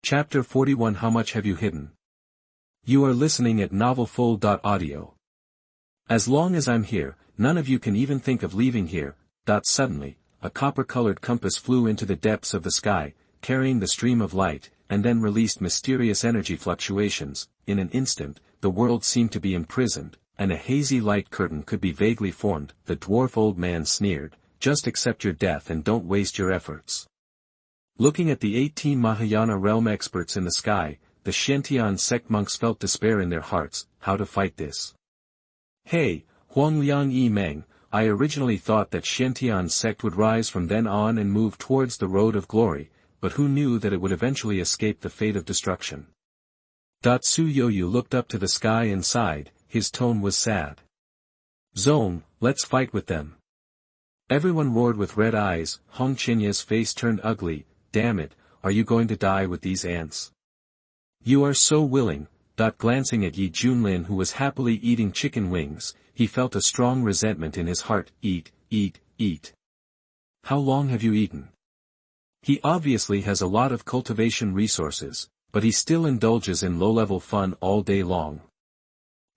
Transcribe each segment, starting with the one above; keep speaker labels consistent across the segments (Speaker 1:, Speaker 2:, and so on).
Speaker 1: Chapter 41 How much have you hidden? You are listening at novelfull.audio. As long as I'm here, none of you can even think of leaving here. Suddenly, a copper-colored compass flew into the depths of the sky, carrying the stream of light, and then released mysterious energy fluctuations. In an instant, the world seemed to be imprisoned, and a hazy light curtain could be vaguely formed. The dwarf old man sneered, "Just accept your death and don't waste your efforts." Looking at the 18 Mahayana realm experts in the sky, the Xuanhuan sect monks felt despair in their hearts. How to fight this? Hey, Huangliang Yi Meng, I originally thought that Xuanhuan sect would rise from then on and move towards the road of glory, but who knew that it would eventually escape the fate of destruction? Su Yoyu looked up to the sky and sighed, his tone was sad. Zong, let's fight with them. Everyone roared with red eyes. Hong Chinya's face turned ugly. Damn it, are you going to die with these ants? You are so willing. Glancing at Yi Junlin, who was happily eating chicken wings, he felt a strong resentment in his heart. Eat, eat, eat. How long have you eaten? He obviously has a lot of cultivation resources, but he still indulges in low-level fun all day long.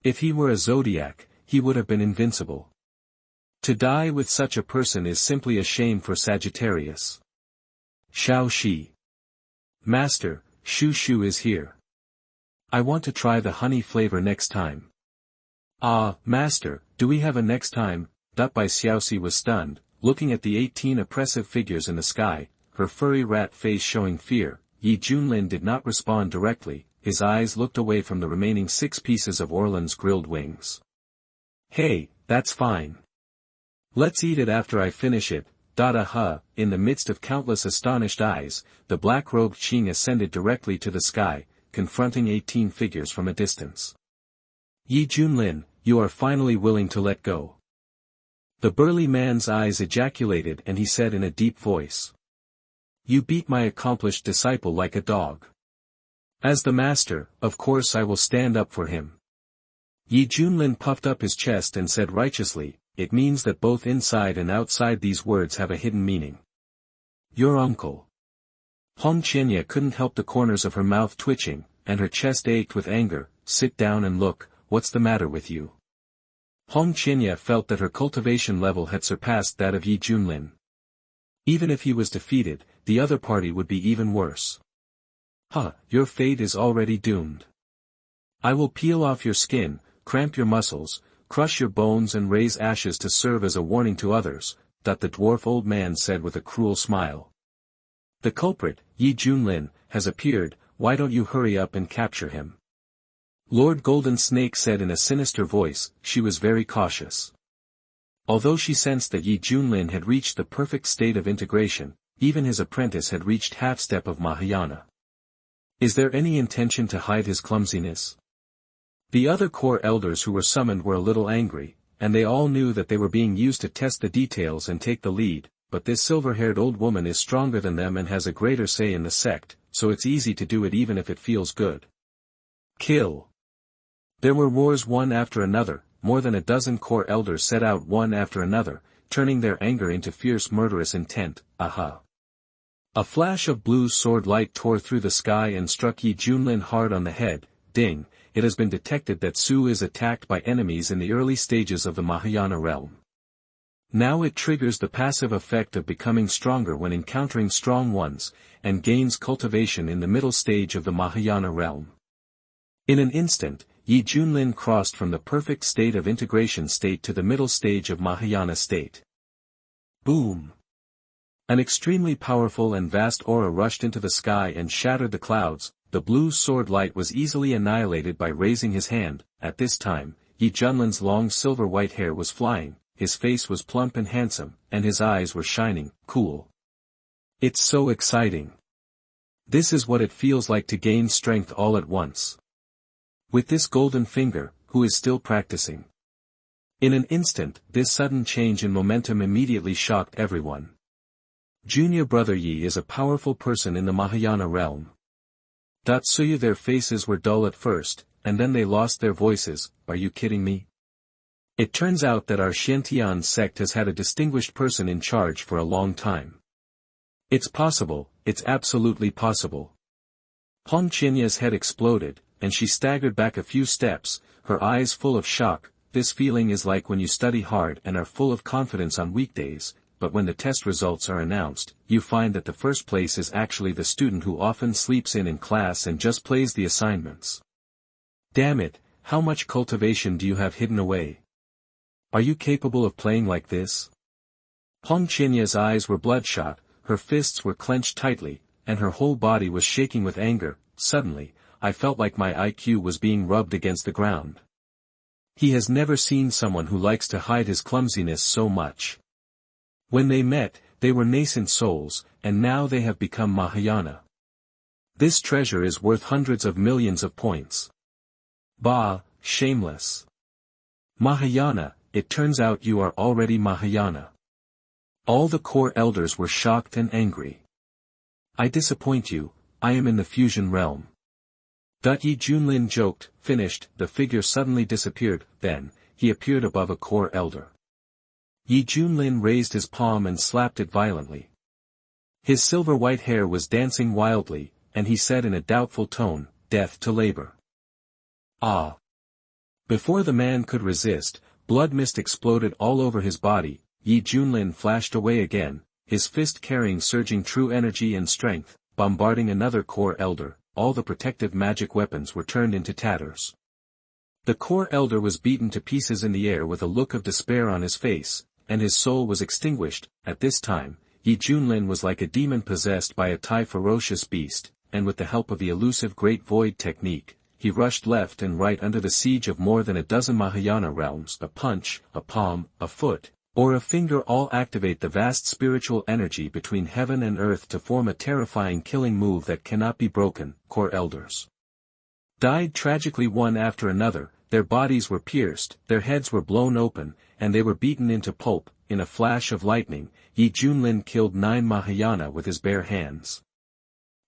Speaker 1: If he were a zodiac, he would have been invincible. To die with such a person is simply a shame for Sagittarius. Xiao Shi. Master, Shu Shu is here. I want to try the honey flavor next time. Ah, Master, do we have a next time? Bai Xiaoxi was stunned, looking at the 18 oppressive figures in the sky, her furry rat face showing fear. Yi Junlin did not respond directly, his eyes looked away from the remaining 6 pieces of Orlan's grilled wings. Hey, that's fine. Let's eat it after I finish it. In the midst of countless astonished eyes, the black-robed Qing ascended directly to the sky, confronting 18 figures from a distance. Yi Junlin, you are finally willing to let go. The burly man's eyes ejaculated and he said in a deep voice. You beat my accomplished disciple like a dog. As the master, of course I will stand up for him. Yi Junlin puffed up his chest and said righteously, it means that both inside and outside these words have a hidden meaning. Your uncle. Hong Qinya couldn't help the corners of her mouth twitching, and her chest ached with anger. Sit down and look, what's the matter with you? Hong Qinya felt that her cultivation level had surpassed that of Yi Junlin. Even if he was defeated, the other party would be even worse. Your fate is already doomed. I will peel off your skin, cramp your muscles, crush your bones and raise ashes to serve as a warning to others, the dwarf old man said with a cruel smile. The culprit, Yi Junlin, has appeared, why don't you hurry up and capture him? Lord Golden Snake said in a sinister voice. She was very cautious. Although she sensed that Yi Junlin had reached the perfect state of integration, even his apprentice had reached half-step of Mahayana. Is there any intention to hide his clumsiness? The other core elders who were summoned were a little angry, and they all knew that they were being used to test the details and take the lead, but this silver-haired old woman is stronger than them and has a greater say in the sect, so it's easy to do it even if it feels good. Kill. There were roars one after another. More than a dozen core elders set out one after another, turning their anger into fierce murderous intent. A flash of blue sword light tore through the sky and struck Yi Junlin hard on the head. Ding, it has been detected that Su is attacked by enemies in the early stages of the Mahayana realm. Now it triggers the passive effect of becoming stronger when encountering strong ones, and gains cultivation in the middle stage of the Mahayana realm. In an instant, Yi Junlin crossed from the perfect state of integration state to the middle stage of Mahayana state. Boom! An extremely powerful and vast aura rushed into the sky and shattered the clouds. The blue sword light was easily annihilated by raising his hand. At this time, Yi Junlin's long silver-white hair was flying, his face was plump and handsome, and his eyes were shining, cool. It's so exciting. This is what it feels like to gain strength all at once. With this golden finger, who is still practicing. In an instant, this sudden change in momentum immediately shocked everyone. Junior brother Yi is a powerful person in the Mahayana realm. Their faces were dull at first, and then they lost their voices. Are you kidding me? It turns out that our Xuanhuan sect has had a distinguished person in charge for a long time. It's possible, it's absolutely possible. Hong Qinya's head exploded, and she staggered back a few steps, her eyes full of shock. This feeling is like when you study hard and are full of confidence on weekdays, but when the test results are announced, you find that the first place is actually the student who often sleeps in class and just plays the assignments. Damn it, how much cultivation do you have hidden away? Are you capable of playing like this? Hong Qinya's eyes were bloodshot, her fists were clenched tightly, and her whole body was shaking with anger. Suddenly, I felt like my IQ was being rubbed against the ground. He has never seen someone who likes to hide his clumsiness so much. When they met, they were nascent souls, and now they have become Mahayana. This treasure is worth hundreds of millions of points. Bah, shameless. Mahayana, it turns out you are already Mahayana. All the core elders were shocked and angry. I disappoint you, I am in the fusion realm. Yi Junlin joked. Finished, the figure suddenly disappeared, then, he appeared above a core elder. Yi Junlin raised his palm and slapped it violently. His silver-white hair was dancing wildly, and he said in a doubtful tone, "Death to labor." Ah! Before the man could resist, blood mist exploded all over his body. Yi Junlin flashed away again, his fist carrying surging true energy and strength, bombarding another core elder. All the protective magic weapons were turned into tatters. The core elder was beaten to pieces in the air with a look of despair on his face, and his soul was extinguished. At this time, Yi Junlin was like a demon possessed by a ferocious beast, and with the help of the elusive Great Void technique, he rushed left and right under the siege of more than a dozen Mahayana realms. A punch, a palm, a foot, or a finger all activate the vast spiritual energy between heaven and earth to form a terrifying killing move that cannot be broken. Core elders died tragically one after another, their bodies were pierced, their heads were blown open, and they were beaten into pulp. In a flash of lightning, Yi Junlin killed 9 Mahayana with his bare hands.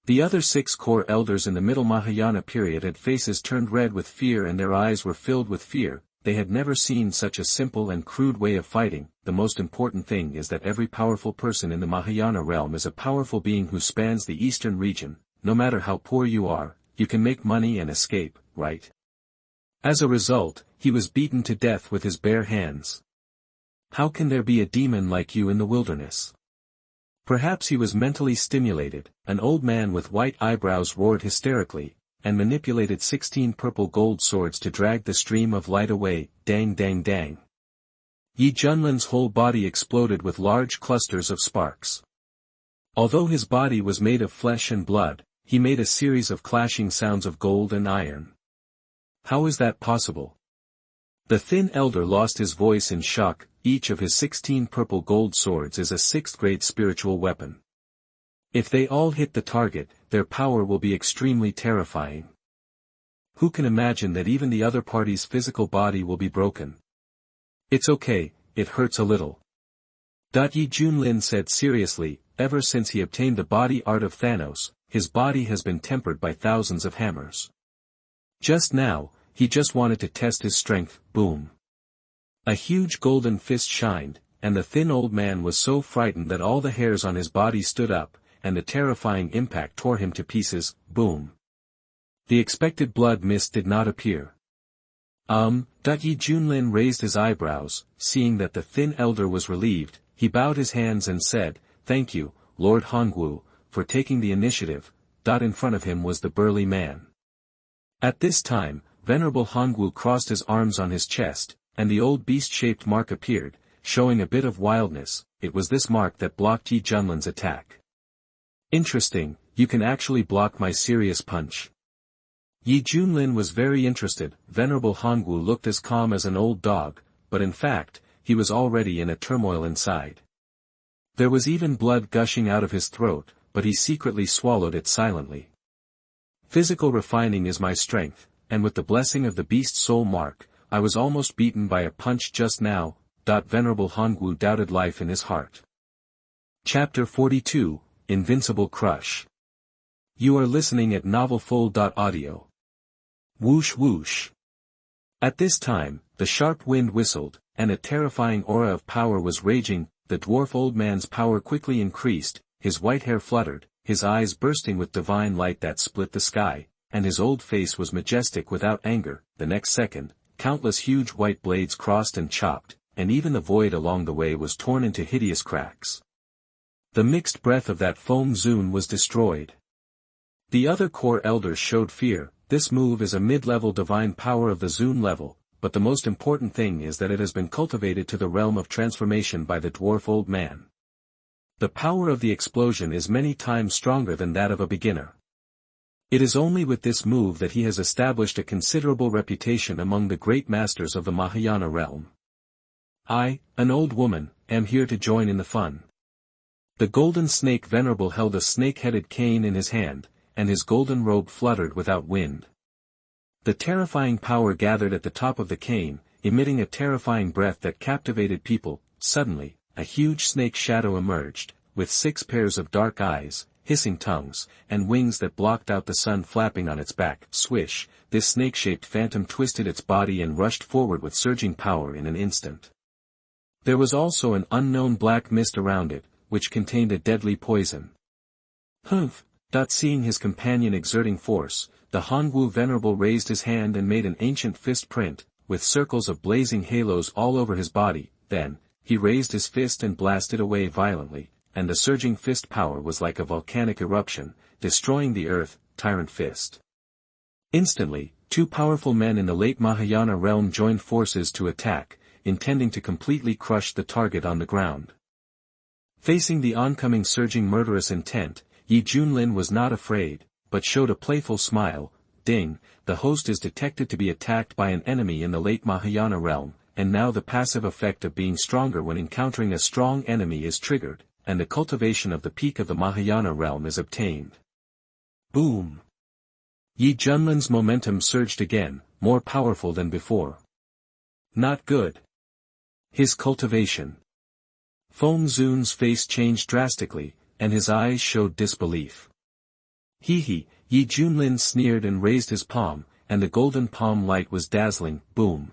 Speaker 1: The other 6 core elders in the middle Mahayana period had faces turned red with fear and their eyes were filled with fear. They had never seen such a simple and crude way of fighting. The most important thing is that every powerful person in the Mahayana realm is a powerful being who spans the eastern region. No matter how poor you are, you can make money and escape, right? As a result, he was beaten to death with his bare hands. How can there be a demon like you in the wilderness? Perhaps he was mentally stimulated. An old man with white eyebrows roared hysterically, and manipulated 16 purple gold swords to drag the stream of light away. Dang dang dang. Yi Junlin's whole body exploded with large clusters of sparks. Although his body was made of flesh and blood, he made a series of clashing sounds of gold and iron. How is that possible? The thin elder lost his voice in shock. Each of his 16 purple gold swords is a 6th grade spiritual weapon. If they all hit the target, their power will be extremely terrifying. Who can imagine that even the other party's physical body will be broken? It's okay, it hurts a little. Yi Junlin said seriously, ever since he obtained the body art of Thanos, his body has been tempered by thousands of hammers. Just now, he just wanted to test his strength. Boom. A huge golden fist shined, and the thin old man was so frightened that all the hairs on his body stood up, and the terrifying impact tore him to pieces. Boom. The expected blood mist did not appear. Yi Junlin raised his eyebrows, seeing that the thin elder was relieved. He bowed his hands and said, "Thank you, Lord Hongwu, for taking the initiative." In front of him was the burly man. At this time, Venerable Hongwu crossed his arms on his chest, and the old beast-shaped mark appeared, showing a bit of wildness. It was this mark that blocked Yi Junlin's attack. Interesting, you can actually block my serious punch. Yi Junlin was very interested. Venerable Hongwu looked as calm as an old dog, but in fact, he was already in a turmoil inside. There was even blood gushing out of his throat, but he secretly swallowed it silently. Physical refining is my strength, and with the blessing of the beast soul mark, I was almost beaten by a punch just now. Venerable Hongwu doubted life in his heart. Chapter 42, Invincible Crush. You are listening at novelfull.audio. Whoosh whoosh. At this time, the sharp wind whistled, and a terrifying aura of power was raging. The dwarf old man's power quickly increased, his white hair fluttered, his eyes bursting with divine light that split the sky, and his old face was majestic without anger. The next second, countless huge white blades crossed and chopped, and even the void along the way was torn into hideous cracks. The mixed breath of that Feng Zun was destroyed. The other core elders showed fear. This move is a mid-level divine power of the Zun level, but the most important thing is that it has been cultivated to the realm of transformation by the dwarf old man. The power of the explosion is many times stronger than that of a beginner. It is only with this move that he has established a considerable reputation among the great masters of the Mahayana realm. I, an old woman, am here to join in the fun. The golden snake venerable held a snake-headed cane in his hand, and his golden robe fluttered without wind. The terrifying power gathered at the top of the cane, emitting a terrifying breath that captivated people. Suddenly, a huge snake shadow emerged, with 6 pairs of dark eyes, hissing tongues, and wings that blocked out the sun flapping on its back. Swish, this snake-shaped phantom twisted its body and rushed forward with surging power in an instant. There was also an unknown black mist around it, which contained a deadly poison. Humph! Seeing his companion exerting force, the Hongwu Venerable raised his hand and made an ancient fist print, with circles of blazing halos all over his body. Then, he raised his fist and blasted away violently, and the surging fist power was like a volcanic eruption, destroying the earth. Tyrant fist. Instantly, 2 powerful men in the late Mahayana realm joined forces to attack, intending to completely crush the target on the ground. Facing the oncoming surging murderous intent, Yi Junlin was not afraid, but showed a playful smile. Ding, the host is detected to be attacked by an enemy in the late Mahayana realm, and now the passive effect of being stronger when encountering a strong enemy is triggered, and the cultivation of the peak of the Mahayana realm is obtained. Boom! Yi Junlin's momentum surged again, more powerful than before. Not good. His cultivation. Feng Zun's face changed drastically, and his eyes showed disbelief. Hee, Yi Junlin sneered and raised his palm, and the golden palm light was dazzling. Boom!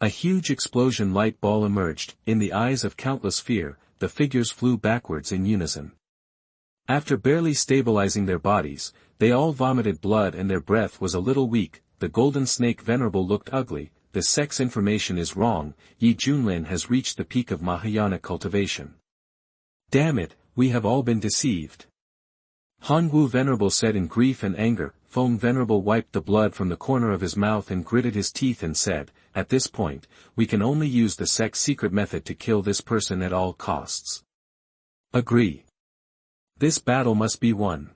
Speaker 1: A huge explosion light ball emerged. In the eyes of countless fear, the figures flew backwards in unison. After barely stabilizing their bodies, they all vomited blood and their breath was a little weak. The golden snake venerable looked ugly. The sex information is wrong. Yi Junlin has reached the peak of Mahayana cultivation. Damn it, we have all been deceived. Hongwu Venerable said in grief and anger. Feng Venerable wiped the blood from the corner of his mouth and gritted his teeth and said, at this point, we can only use the sect's secret method to kill this person at all costs. Agree. This battle must be won.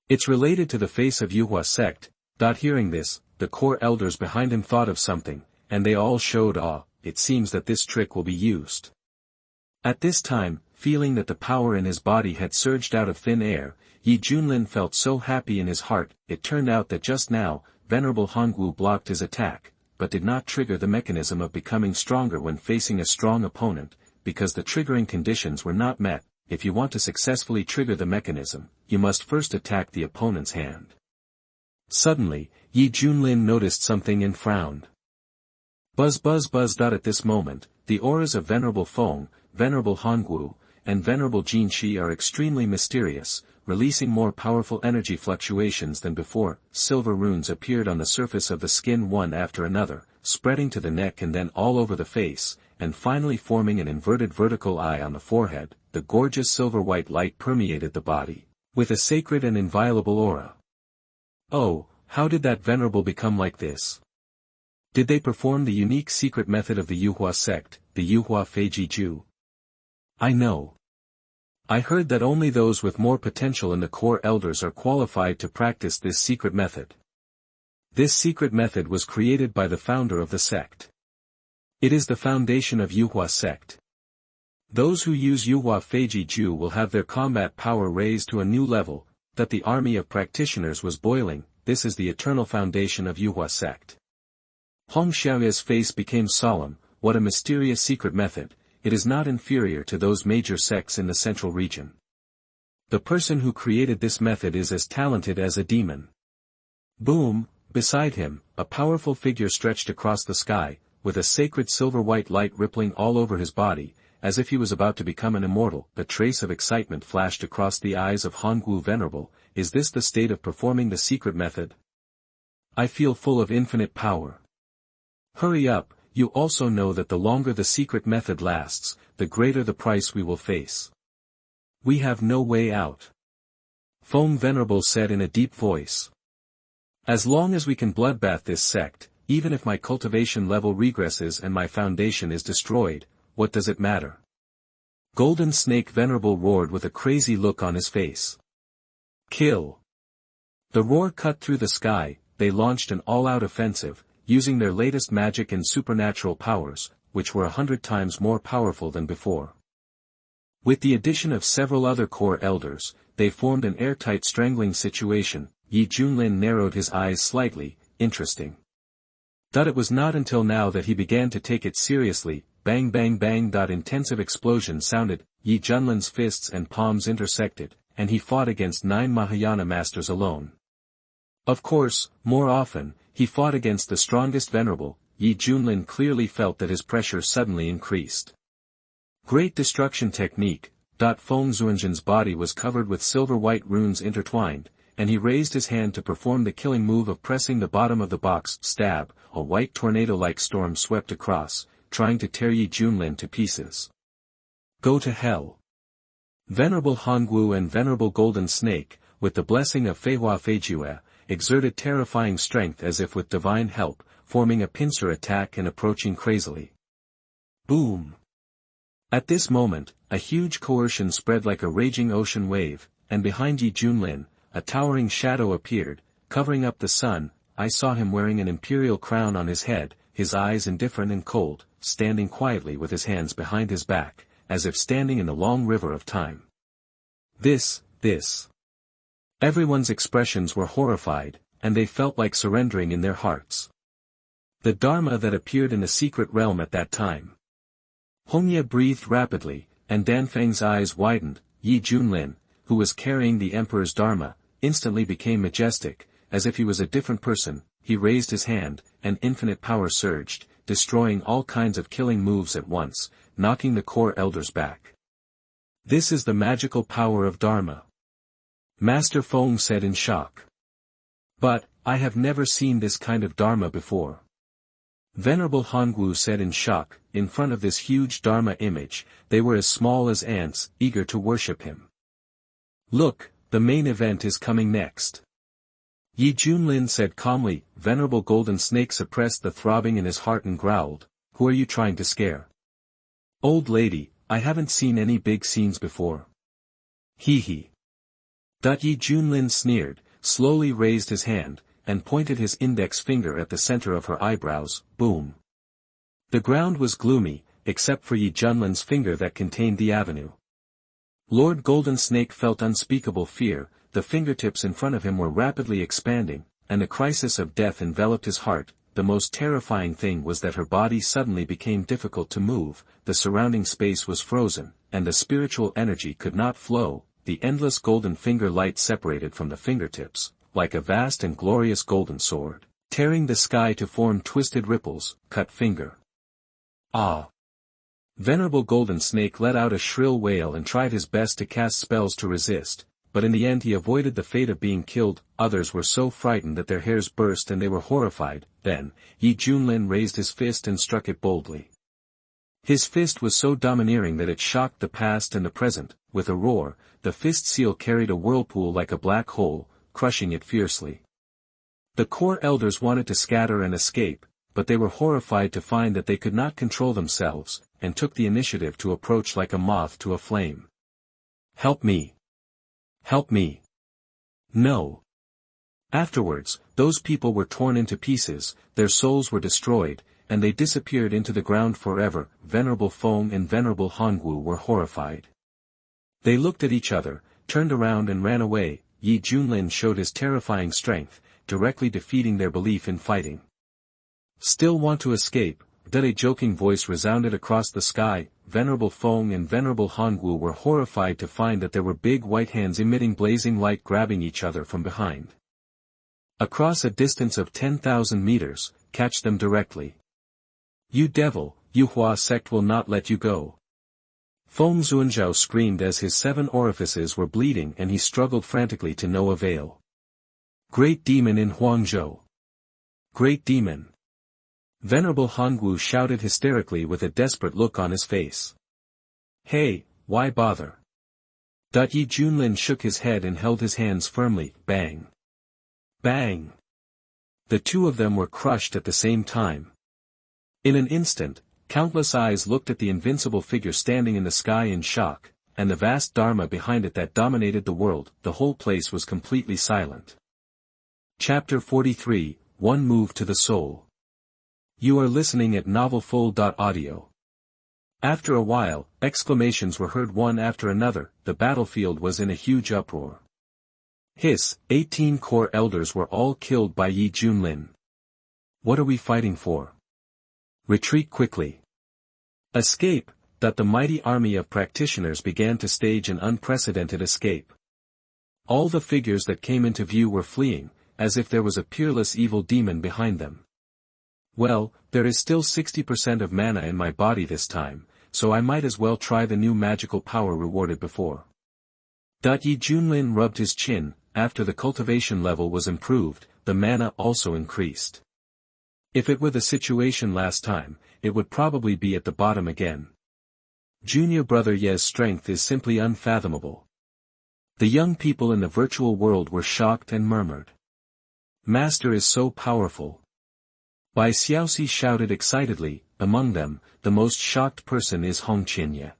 Speaker 1: It's related to the face of Yuhua sect. Hearing this, the core elders behind him thought of something, and they all showed awe. It seems that this trick will be used. At this time, feeling that the power in his body had surged out of thin air, Yi Junlin felt so happy in his heart. It turned out that just now, Venerable Hongwu blocked his attack, but did not trigger the mechanism of becoming stronger when facing a strong opponent, because the triggering conditions were not met. If you want to successfully trigger the mechanism, you must first attack the opponent's hand. Suddenly, Yi Junlin noticed something and frowned. Buzz buzz buzz. At this moment, the auras of Venerable Feng, Venerable Hongwu, and Venerable Jinshi are extremely mysterious, releasing more powerful energy fluctuations than before. Silver runes appeared on the surface of the skin one after another, spreading to the neck and then all over the face, and finally forming an inverted vertical eye on the forehead. The gorgeous silver-white light permeated the body, with a sacred and inviolable aura. Oh, how did that venerable become like this? Did they perform the unique secret method of the Yuhua sect, the Yuhua Feijiju? I know. I heard that only those with more potential in the core elders are qualified to practice this secret method. This secret method was created by the founder of the sect. It is the foundation of Yuhua sect. Those who use Yuhua Feijiju will have their combat power raised to a new level. That the army of practitioners was boiling. This is the eternal foundation of Yuhua sect. Hong Xiaoya's face became solemn. What a mysterious secret method. It is not inferior to those major sects in the central region. The person who created this method is as talented as a demon. Boom! Beside him, a powerful figure stretched across the sky, with a sacred silver-white light rippling all over his body, as if he was about to become an immortal. A trace of excitement flashed across the eyes of Hongwu Venerable. Is this the state of performing the secret method? I feel full of infinite power. Hurry up, you also know that the longer the secret method lasts, the greater the price we will face. We have no way out. Feng Venerable said in a deep voice. As long as we can bloodbath this sect, even if my cultivation level regresses and my foundation is destroyed, what does it matter? Golden Snake Venerable roared with a crazy look on his face. Kill! The roar cut through the sky. They launched an all-out offensive, using their latest magic and supernatural powers, which were 100 times more powerful than before. With the addition of several other core elders, they formed an airtight strangling situation. Junlin narrowed his eyes slightly. Interesting. It was not until now that he began to take it seriously. Bang bang bang. Intensive explosion sounded. Junlin's fists and palms intersected, and he fought against 9 Mahayana masters alone. Of course, more often, he fought against the strongest Venerable. Junlin clearly felt that his pressure suddenly increased. Great destruction technique. Feng Xuanzhen's body was covered with silver-white runes intertwined, and he raised his hand to perform the killing move of pressing the bottom of the box. Stab. A white tornado-like storm swept across, trying to tear Junlin to pieces. Go to hell. Venerable Hongwu and Venerable Golden Snake, with the blessing of Feihua Feijue, exerted terrifying strength as if with divine help, forming a pincer attack and approaching crazily. Boom! At this moment, a huge coercion spread like a raging ocean wave, and behind Junlin, a towering shadow appeared, covering up the sun. I saw him wearing an imperial crown on his head, his eyes indifferent and cold, standing quietly with his hands behind his back, as if standing in the long river of time. This. Everyone's expressions were horrified, and they felt like surrendering in their hearts. The Dharma that appeared in the secret realm at that time. Hongye breathed rapidly, and Danfeng's eyes widened. Junlin, who was carrying the Emperor's Dharma, instantly became majestic, as if he was a different person. He raised his hand, and infinite power surged, destroying all kinds of killing moves at once, knocking the core elders back. This is the magical power of Dharma. Master Feng said in shock. But, I have never seen this kind of Dharma before. Venerable Hongwu said in shock. In front of this huge Dharma image, they were as small as ants, eager to worship him. Look, the main event is coming next. Junlin said calmly. Venerable Golden Snake suppressed the throbbing in his heart and growled, Who are you trying to scare? Old lady, I haven't seen any big scenes before. Hee. Junlin sneered, slowly raised his hand, and pointed his index finger at the center of her eyebrows. Boom. The ground was gloomy, except for Junlin's finger that contained the avenue. Lord Golden Snake felt unspeakable fear. The fingertips in front of him were rapidly expanding, and the crisis of death enveloped his heart. The most terrifying thing was that her body suddenly became difficult to move, the surrounding space was frozen, and the spiritual energy could not flow. The endless golden finger light separated from the fingertips, like a vast and glorious golden sword, tearing the sky to form twisted ripples. Cut finger. Ah! Venerable Golden Snake let out a shrill wail and tried his best to cast spells to resist, but in the end he avoided the fate of being killed. Others were so frightened that their hairs burst and they were horrified. Then, Junlin raised his fist and struck it boldly. His fist was so domineering that it shocked the past and the present. With a roar, the fist seal carried a whirlpool like a black hole, crushing it fiercely. The core elders wanted to scatter and escape, but they were horrified to find that they could not control themselves, and took the initiative to approach like a moth to a flame. Help me! Help me! No! Afterwards, those people were torn into pieces, their souls were destroyed, and they disappeared into the ground forever. Venerable Feng and Venerable Hongwu were horrified. They looked at each other, turned around and ran away. Junlin showed his terrifying strength, directly defeating their belief in fighting. Still want to escape? A joking voice resounded across the sky. Venerable Feng and Venerable Hongwu were horrified to find that there were big white hands emitting blazing light grabbing each other from behind. Across a distance of 10,000 meters, catch them directly. You devil, Yuhua sect will not let you go. Lingzhou screamed as his 7 orifices were bleeding and he struggled frantically to no avail. Great demon in Huangzhou! Great demon! Venerable Hongwu shouted hysterically with a desperate look on his face. Hey, why bother? Yi Junlin shook his head and held his hands firmly, bang. Bang! The two of them were crushed at the same time. In an instant, countless eyes looked at the invincible figure standing in the sky in shock, and the vast Dharma behind it that dominated the world. The whole place was completely silent. Chapter 43, One Move to the Soul. You are listening at novelfull.audio. After a while, exclamations were heard one after another. The battlefield was in a huge uproar. His 18 core elders were all killed by Yi Junlin. What are we fighting for? Retreat quickly. Escape, that the mighty army of practitioners began to stage an unprecedented escape. All the figures that came into view were fleeing, as if there was a peerless evil demon behind them. Well, there is still 60% of mana in my body this time, so I might as well try the new magical power rewarded before. Yi Junlin rubbed his chin. After the cultivation level was improved, the mana also increased. If it were the situation last time, it would probably be at the bottom again. Junior brother Ye's strength is simply unfathomable. The young people in the virtual world were shocked and murmured. Master is so powerful. Bai Xiaoxi shouted excitedly. Among them, the most shocked person is Hong Qinye.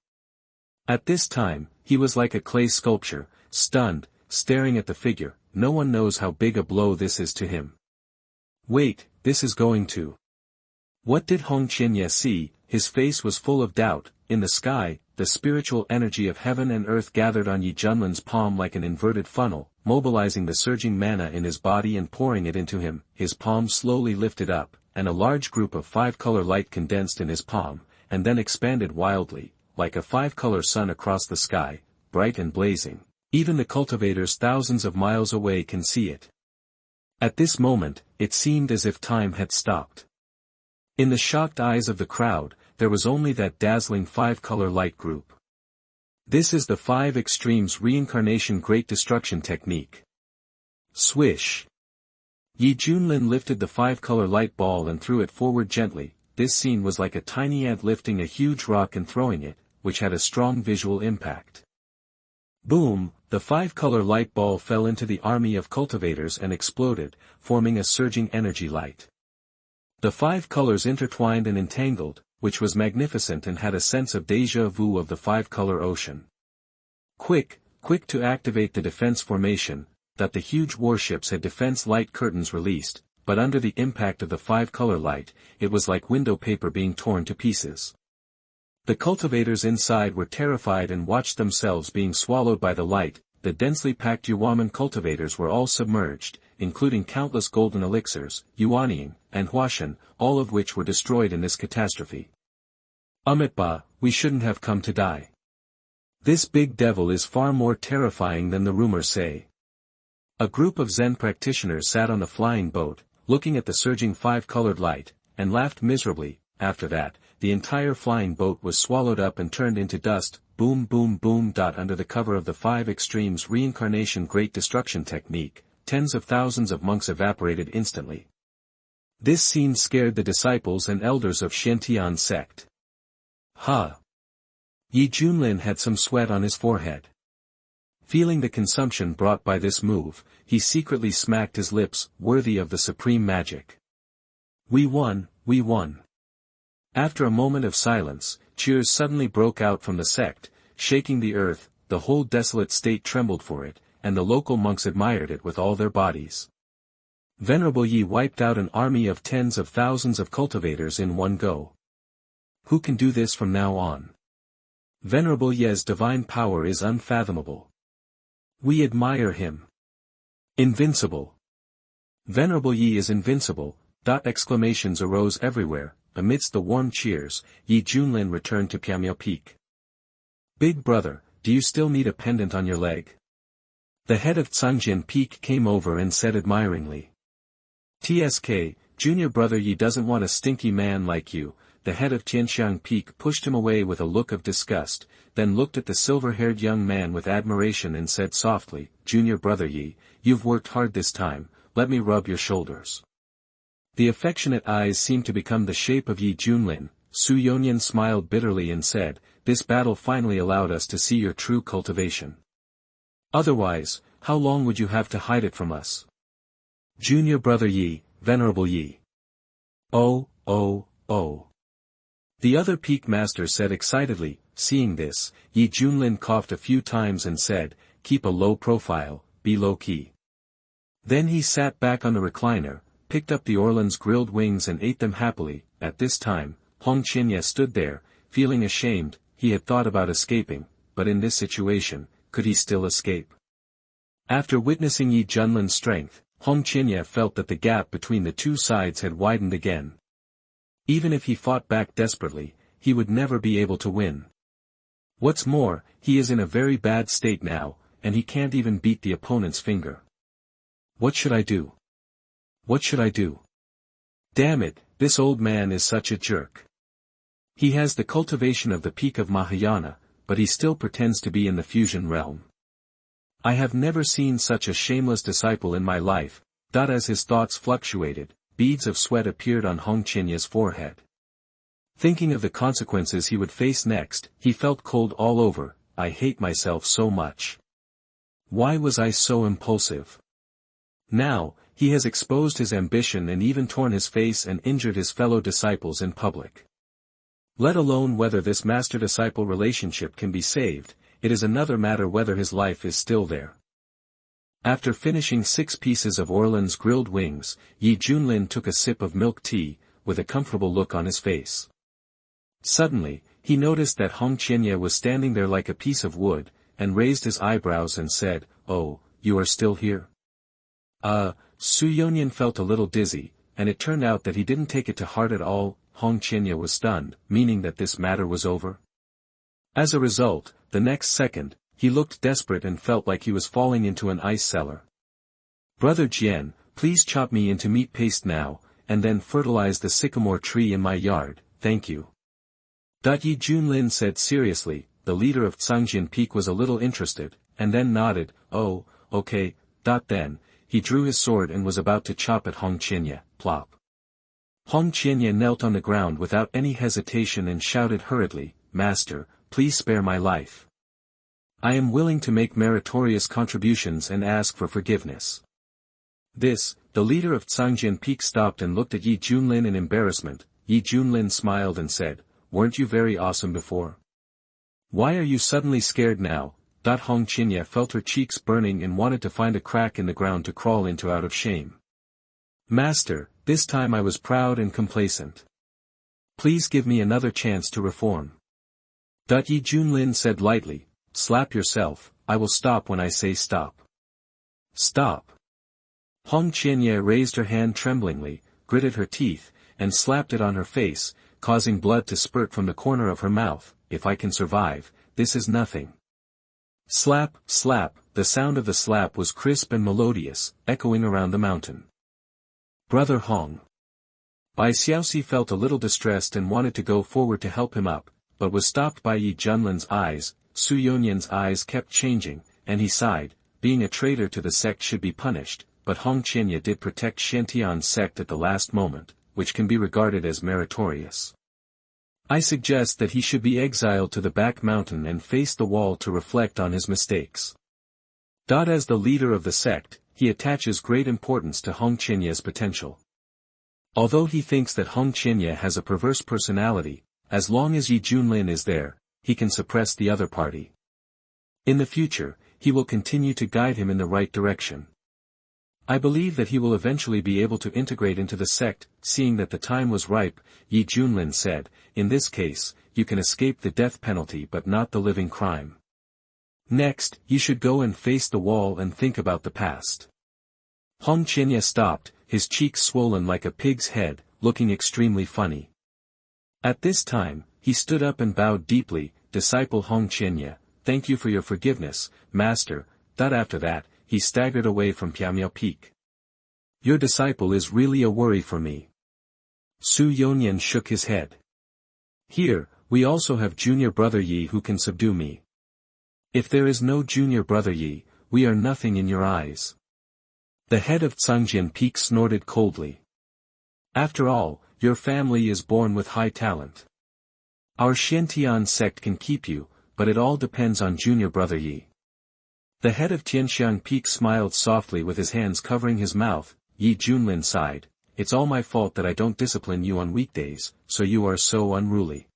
Speaker 1: At this time, he was like a clay sculpture, stunned, staring at the figure. No one knows how big a blow this is to him. Wait, this is going to... What did Hong Qinye see? His face was full of doubt. In the sky, the spiritual energy of heaven and earth gathered on Yi Junlin's palm like an inverted funnel, mobilizing the surging mana in his body and pouring it into him. His palm slowly lifted up, and a large group of 5-color light condensed in his palm, and then expanded wildly, like a 5-color sun across the sky, bright and blazing. Even the cultivators thousands of miles away can see it. At this moment, it seemed as if time had stopped. In the shocked eyes of the crowd, there was only that dazzling 5-color light group. This is the 5 Extremes Reincarnation Great Destruction Technique. Swish! Yi Junlin lifted the 5-color light ball and threw it forward gently. This scene was like a tiny ant lifting a huge rock and throwing it, which had a strong visual impact. Boom! The 5-color light ball fell into the army of cultivators and exploded, forming a surging energy light. The 5 colors intertwined and entangled, which was magnificent and had a sense of déjà vu of the 5-color ocean. Quick to activate the defense formation, that the huge warships had defense light curtains released, but under the impact of the 5-color light, it was like window paper being torn to pieces. The cultivators inside were terrified and watched themselves being swallowed by the light. The densely packed Yuanmen cultivators were all submerged, including countless golden elixirs, Yuanying, and Huashan, all of which were destroyed in this catastrophe. Umitba, we shouldn't have come to die. This big devil is far more terrifying than the rumors say. A group of Zen practitioners sat on the flying boat, looking at the surging 5-colored light, and laughed miserably. After that, the entire flying boat was swallowed up and turned into dust. Boom boom boom. Under the cover of the 5 Extremes Reincarnation Great Destruction Technique, tens of thousands of monks evaporated instantly. This scene scared the disciples and elders of Xiantian's sect. Yi Junlin had some sweat on his forehead. Feeling the consumption brought by this move, he secretly smacked his lips, worthy of the supreme magic. We won, we won. After a moment of silence, cheers suddenly broke out from the sect, shaking the earth. The whole desolate state trembled for it, and the local monks admired it with all their bodies. Venerable Yi wiped out an army of tens of thousands of cultivators in one go. Who can do this from now on? Venerable Ye's divine power is unfathomable. We admire him. Invincible. Venerable Yi is invincible. Exclamations arose everywhere. Amidst the warm cheers, Yi Junlin returned to Piamiao Peak. Big brother, do you still need a pendant on your leg? The head of Cangjian Peak came over and said admiringly. TSK, junior brother Yi doesn't want a stinky man like you. the head of Tianxiang Peak pushed him away with a look of disgust, then looked at the silver-haired young man with admiration and said softly, "Junior brother Yi, you've worked hard this time, let me rub your shoulders." The affectionate eyes seemed to become the shape of Yi Junlin. Xuanhuan smiled bitterly and said, "This battle finally allowed us to see your true cultivation. Otherwise, how long would you have to hide it from us? Junior brother Yi, venerable Yi." "Oh, oh, oh." The other peak master said excitedly. Seeing this, Yi Junlin coughed a few times and said, "Keep a low profile, be low-key." Then he sat back on the recliner, picked up the Orlan's grilled wings and ate them happily. At this time, Hong Qianye stood there, feeling ashamed. He had thought about escaping, but in this situation, could he still escape? After witnessing Yi Junlin's strength, Hong Qianye felt that the gap between the two sides had widened again. Even if he fought back desperately, he would never be able to win. What's more, he is in a very bad state now, and he can't even beat the opponent's finger. What should I do? What should I do? Damn it, this old man is such a jerk. He has the cultivation of the peak of Mahayana, but he still pretends to be in the fusion realm. I have never seen such a shameless disciple in my life. As his thoughts fluctuated, beads of sweat appeared on Hong Qianye's forehead. Thinking of the consequences he would face next, he felt cold all over. I hate myself so much. Why was I so impulsive? Now, he has exposed his ambition and even torn his face and injured his fellow disciples in public. Let alone whether this master-disciple relationship can be saved, it is another matter whether his life is still there. After finishing 6 pieces of Orlan's grilled wings, Yi Junlin took a sip of milk tea, with a comfortable look on his face. Suddenly, he noticed that Hong Qianye was standing there like a piece of wood, and raised his eyebrows and said, "Oh, you are still here?" Xuanhuan felt a little dizzy, and it turned out that he didn't take it to heart at all. Hong Qianye was stunned, meaning that this matter was over. As a result, the next second, he looked desperate and felt like he was falling into an ice cellar. "Brother Jian, please chop me into meat paste now, and then fertilize the sycamore tree in my yard, thank you." Yi Junlin said seriously. The leader of Cangjian Peak was a little interested, and then nodded. "Oh, okay." Then, he drew his sword and was about to chop at Hong Qianye. Plop. Hong Qianye knelt on the ground without any hesitation and shouted hurriedly, "Master, please spare my life. I am willing to make meritorious contributions and ask for forgiveness." The leader of Cangjian Peak stopped and looked at Yi Junlin in embarrassment. Yi Junlin smiled and said, "Weren't you very awesome before? Why are you suddenly scared now?" Hong Qianye felt her cheeks burning and wanted to find a crack in the ground to crawl into out of shame. "Master, this time I was proud and complacent. Please give me another chance to reform." Yi Junlin said lightly, "Slap yourself, I will stop when I say stop." "Stop." Hong Qianye raised her hand tremblingly, gritted her teeth, and slapped it on her face, causing blood to spurt from the corner of her mouth. "If I can survive, this is nothing." Slap, slap, the sound of the slap was crisp and melodious, echoing around the mountain. "Brother Hong." Bai Xiaoxi felt a little distressed and wanted to go forward to help him up, but was stopped by Yi Junlin's eyes. Xuanhuan's eyes kept changing, and he sighed. Being a traitor to the sect should be punished, but Hong Qianye did protect Shantian's sect at the last moment, which can be regarded as meritorious. I suggest that he should be exiled to the back mountain and face the wall to reflect on his mistakes. As the leader of the sect, he attaches great importance to Hong Qianye's potential. Although he thinks that Hong Qianye has a perverse personality, as long as Yi Junlin is there, he can suppress the other party. In the future, he will continue to guide him in the right direction. I believe that he will eventually be able to integrate into the sect. Seeing that the time was ripe, Yi Junlin said, "In this case, you can escape the death penalty but not the living crime. Next, you should go and face the wall and think about the past." Hong Qianye stopped, his cheeks swollen like a pig's head, looking extremely funny. At this time, he stood up and bowed deeply. "Disciple Hong Qianye, thank you for your forgiveness, Master." After that, he staggered away from Piamiao Peak. "Your disciple is really a worry for me." Xuanhuan shook his head. Here, we also have junior brother Yi who can subdue me. If there is no junior brother Yi, we are nothing in your eyes. The head of Cangjian Peak snorted coldly. After all, your family is born with high talent. Our Xiantian sect can keep you, but it all depends on junior brother Yi. The head of Tianxiang Peak smiled softly with his hands covering his mouth. Yi Junlin sighed, it's all my fault that I don't discipline you on weekdays, so you are so unruly.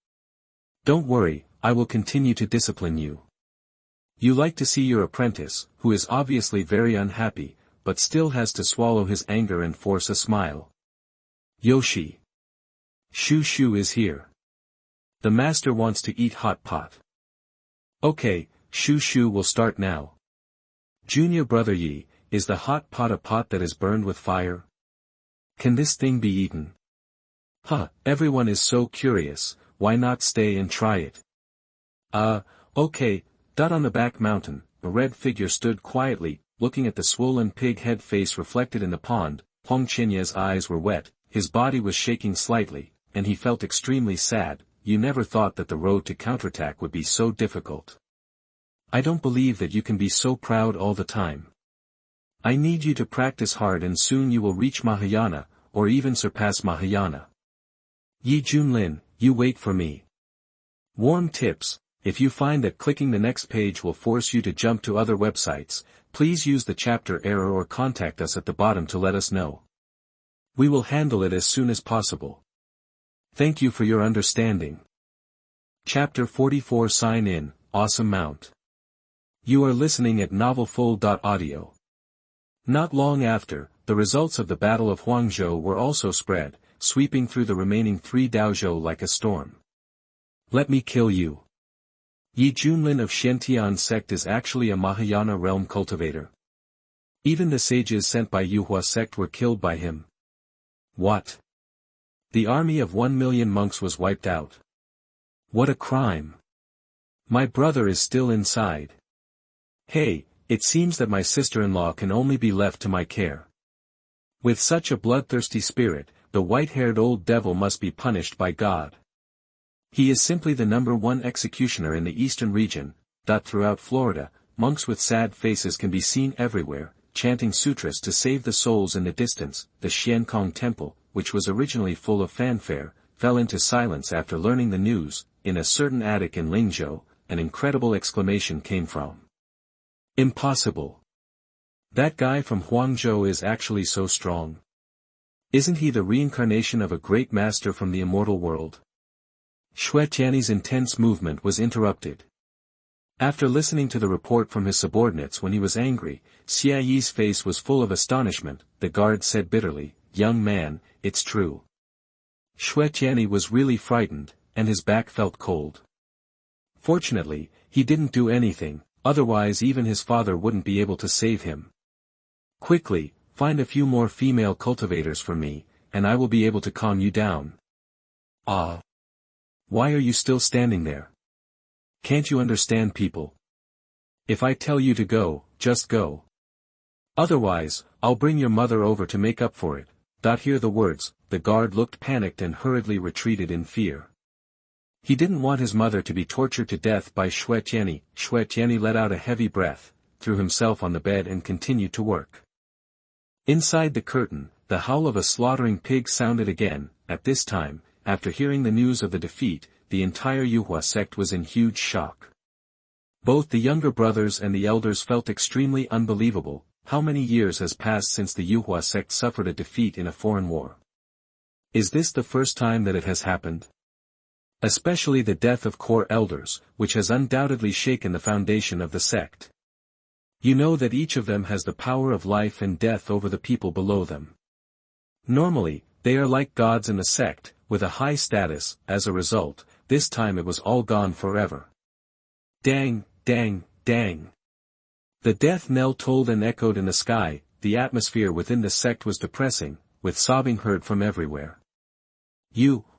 Speaker 1: Don't worry, I will continue to discipline you. You like to see your apprentice, who is obviously very unhappy, but still has to swallow his anger and force a smile. Yoshi. Shu Shu is here. The master wants to eat hot pot. Okay, Shu Shu will start now. Junior brother Yi, is the hot pot a pot that is burned with fire? Can this thing be eaten? Everyone is so curious, why not stay and try it? Okay. On the back mountain, a red figure stood quietly, looking at the swollen pig head face reflected in the pond. Hong Chenya's eyes were wet, his body was shaking slightly, and he felt extremely sad. You never thought that the road to counterattack would be so difficult. I don't believe that you can be so proud all the time. I need you to practice hard and soon you will reach Mahayana, or even surpass Mahayana. Yi Junlin, you wait for me. Warm tips. If you find that clicking the next page will force you to jump to other websites, please use the chapter error or contact us at the bottom to let us know. We will handle it as soon as possible. Thank you for your understanding. Chapter 44 Sign in, Awesome Mount. You are listening at novelfull.audio. Not long after, the results of the Battle of Huangzhou were also spread, sweeping through the remaining 3 douzhou like a storm. Let me kill you. Yi Junlin of Xiantian sect is actually a Mahayana realm cultivator. Even the sages sent by Yuhua sect were killed by him. What? The army of 1 million monks was wiped out. What a crime. My brother is still inside. Hey, it seems that my sister-in-law can only be left to my care. With such a bloodthirsty spirit, the white-haired old devil must be punished by God. He is simply the #1 executioner in the eastern region. Throughout Florida, monks with sad faces can be seen everywhere, chanting sutras to save the souls in the distance. The Xiankong temple, which was originally full of fanfare, fell into silence after learning the news. In a certain attic in Lingzhou, an incredible exclamation came from. Impossible. That guy from Huangzhou is actually so strong. Isn't he the reincarnation of a great master from the immortal world? Xuanhuan's intense movement was interrupted. After listening to the report from his subordinates when he was angry, Xia Yi's face was full of astonishment. The guard said bitterly, "Young man, it's true." Xuanhuan was really frightened, and his back felt cold. Fortunately, he didn't do anything, otherwise even his father wouldn't be able to save him. Quickly, find a few more female cultivators for me, and I will be able to calm you down. Why are you still standing there? Can't you understand people? If I tell you to go, just go. Otherwise, I'll bring your mother over to make up for it. Hear the words, the guard looked panicked and hurriedly retreated in fear. He didn't want his mother to be tortured to death by Xuanhuan. Xuanhuan let out a heavy breath, threw himself on the bed and continued to work. Inside the curtain, the howl of a slaughtering pig sounded again. At this time, after hearing the news of the defeat, the entire Yuhua sect was in huge shock. Both the younger brothers and the elders felt extremely unbelievable. How many years has passed since the Yuhua sect suffered a defeat in a foreign war? Is this the first time that it has happened? Especially the death of core elders, which has undoubtedly shaken the foundation of the sect. You know that each of them has the power of life and death over the people below them. Normally, they are like gods in the sect, with a high status. As a result, this time it was all gone forever. Dang, dang, dang. The death knell tolled and echoed in the sky. The atmosphere within the sect was depressing, with sobbing heard from everywhere.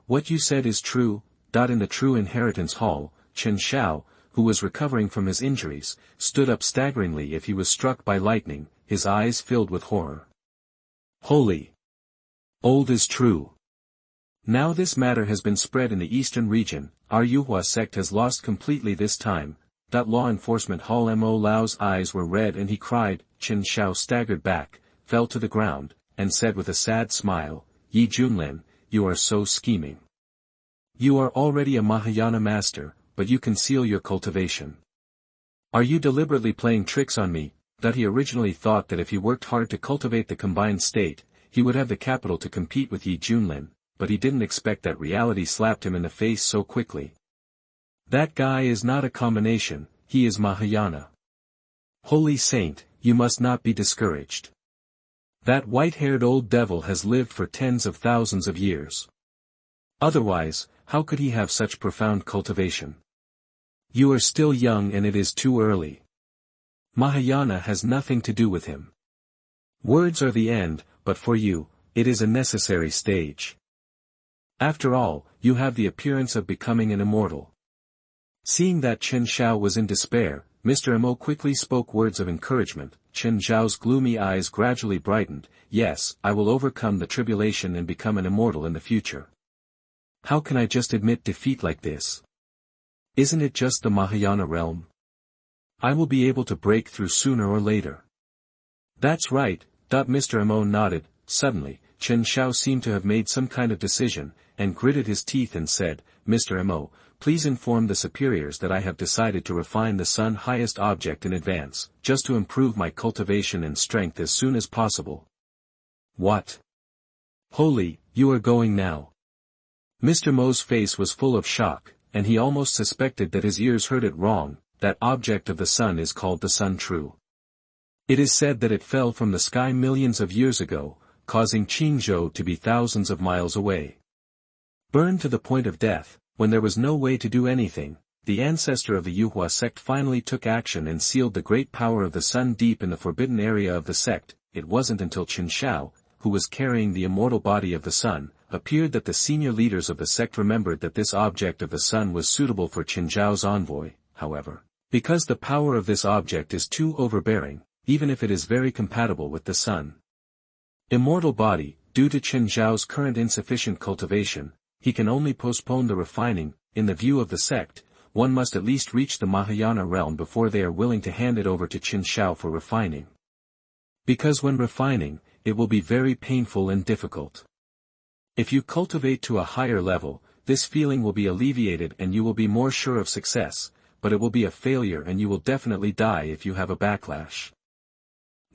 Speaker 1: What you said is true. In the True Inheritance Hall, Chen Shao, who was recovering from his injuries, stood up staggeringly if he was struck by lightning, his eyes filled with horror. Holy! Old is true. Now this matter has been spread in the eastern region, our Yuhua sect has lost completely this time. That law enforcement Hall Mo Lao's eyes were red and he cried. Chen Xiao staggered back, fell to the ground, and said with a sad smile, Yi Junlin, you are so scheming. You are already a Mahayana master, but you conceal your cultivation. Are you deliberately playing tricks on me? That he originally thought that if he worked hard to cultivate the combined state, he would have the capital to compete with Yi Junlin, but he didn't expect that reality slapped him in the face so quickly. That guy is not a combination, he is Mahayana. Holy saint, you must not be discouraged. That white-haired old devil has lived for tens of thousands of years. Otherwise, how could he have such profound cultivation? You are still young and it is too early. Mahayana has nothing to do with him. Words are the end, but for you, it is a necessary stage. After all, you have the appearance of becoming an immortal. Seeing that Chen Xiao was in despair, Mr. Mo quickly spoke words of encouragement. Chen Xiao's gloomy eyes gradually brightened. Yes, I will overcome the tribulation and become an immortal in the future. How can I just admit defeat like this? Isn't it just the Mahayana realm? I will be able to break through sooner or later. That's right. Mr. Mo nodded. Suddenly, Chen Xiao seemed to have made some kind of decision, and gritted his teeth and said, Mr. Mo, please inform the superiors that I have decided to refine the sun highest object in advance, just to improve my cultivation and strength as soon as possible. What? Holy, you are going now. Mr. Mo's face was full of shock, and he almost suspected that his ears heard it wrong. That object of the sun is called the sun true. It is said that it fell from the sky millions of years ago, causing Qingzhou to be thousands of miles away. Burned to the point of death, when there was no way to do anything, the ancestor of the Yuhua sect finally took action and sealed the great power of the sun deep in the forbidden area of the sect. It wasn't until Chen Xiao, who was carrying the immortal body of the sun, appeared that the senior leaders of the sect remembered that this object of the sun was suitable for Chen Xiao's envoy, however. Because the power of this object is too overbearing, even if it is very compatible with the sun. Immortal body, due to Chen Xiao's current insufficient cultivation, he can only postpone the refining. In the view of the sect, one must at least reach the Mahayana realm before they are willing to hand it over to Chen Xiao for refining. Because when refining, it will be very painful and difficult. If you cultivate to a higher level, this feeling will be alleviated and you will be more sure of success, but it will be a failure and you will definitely die if you have a backlash.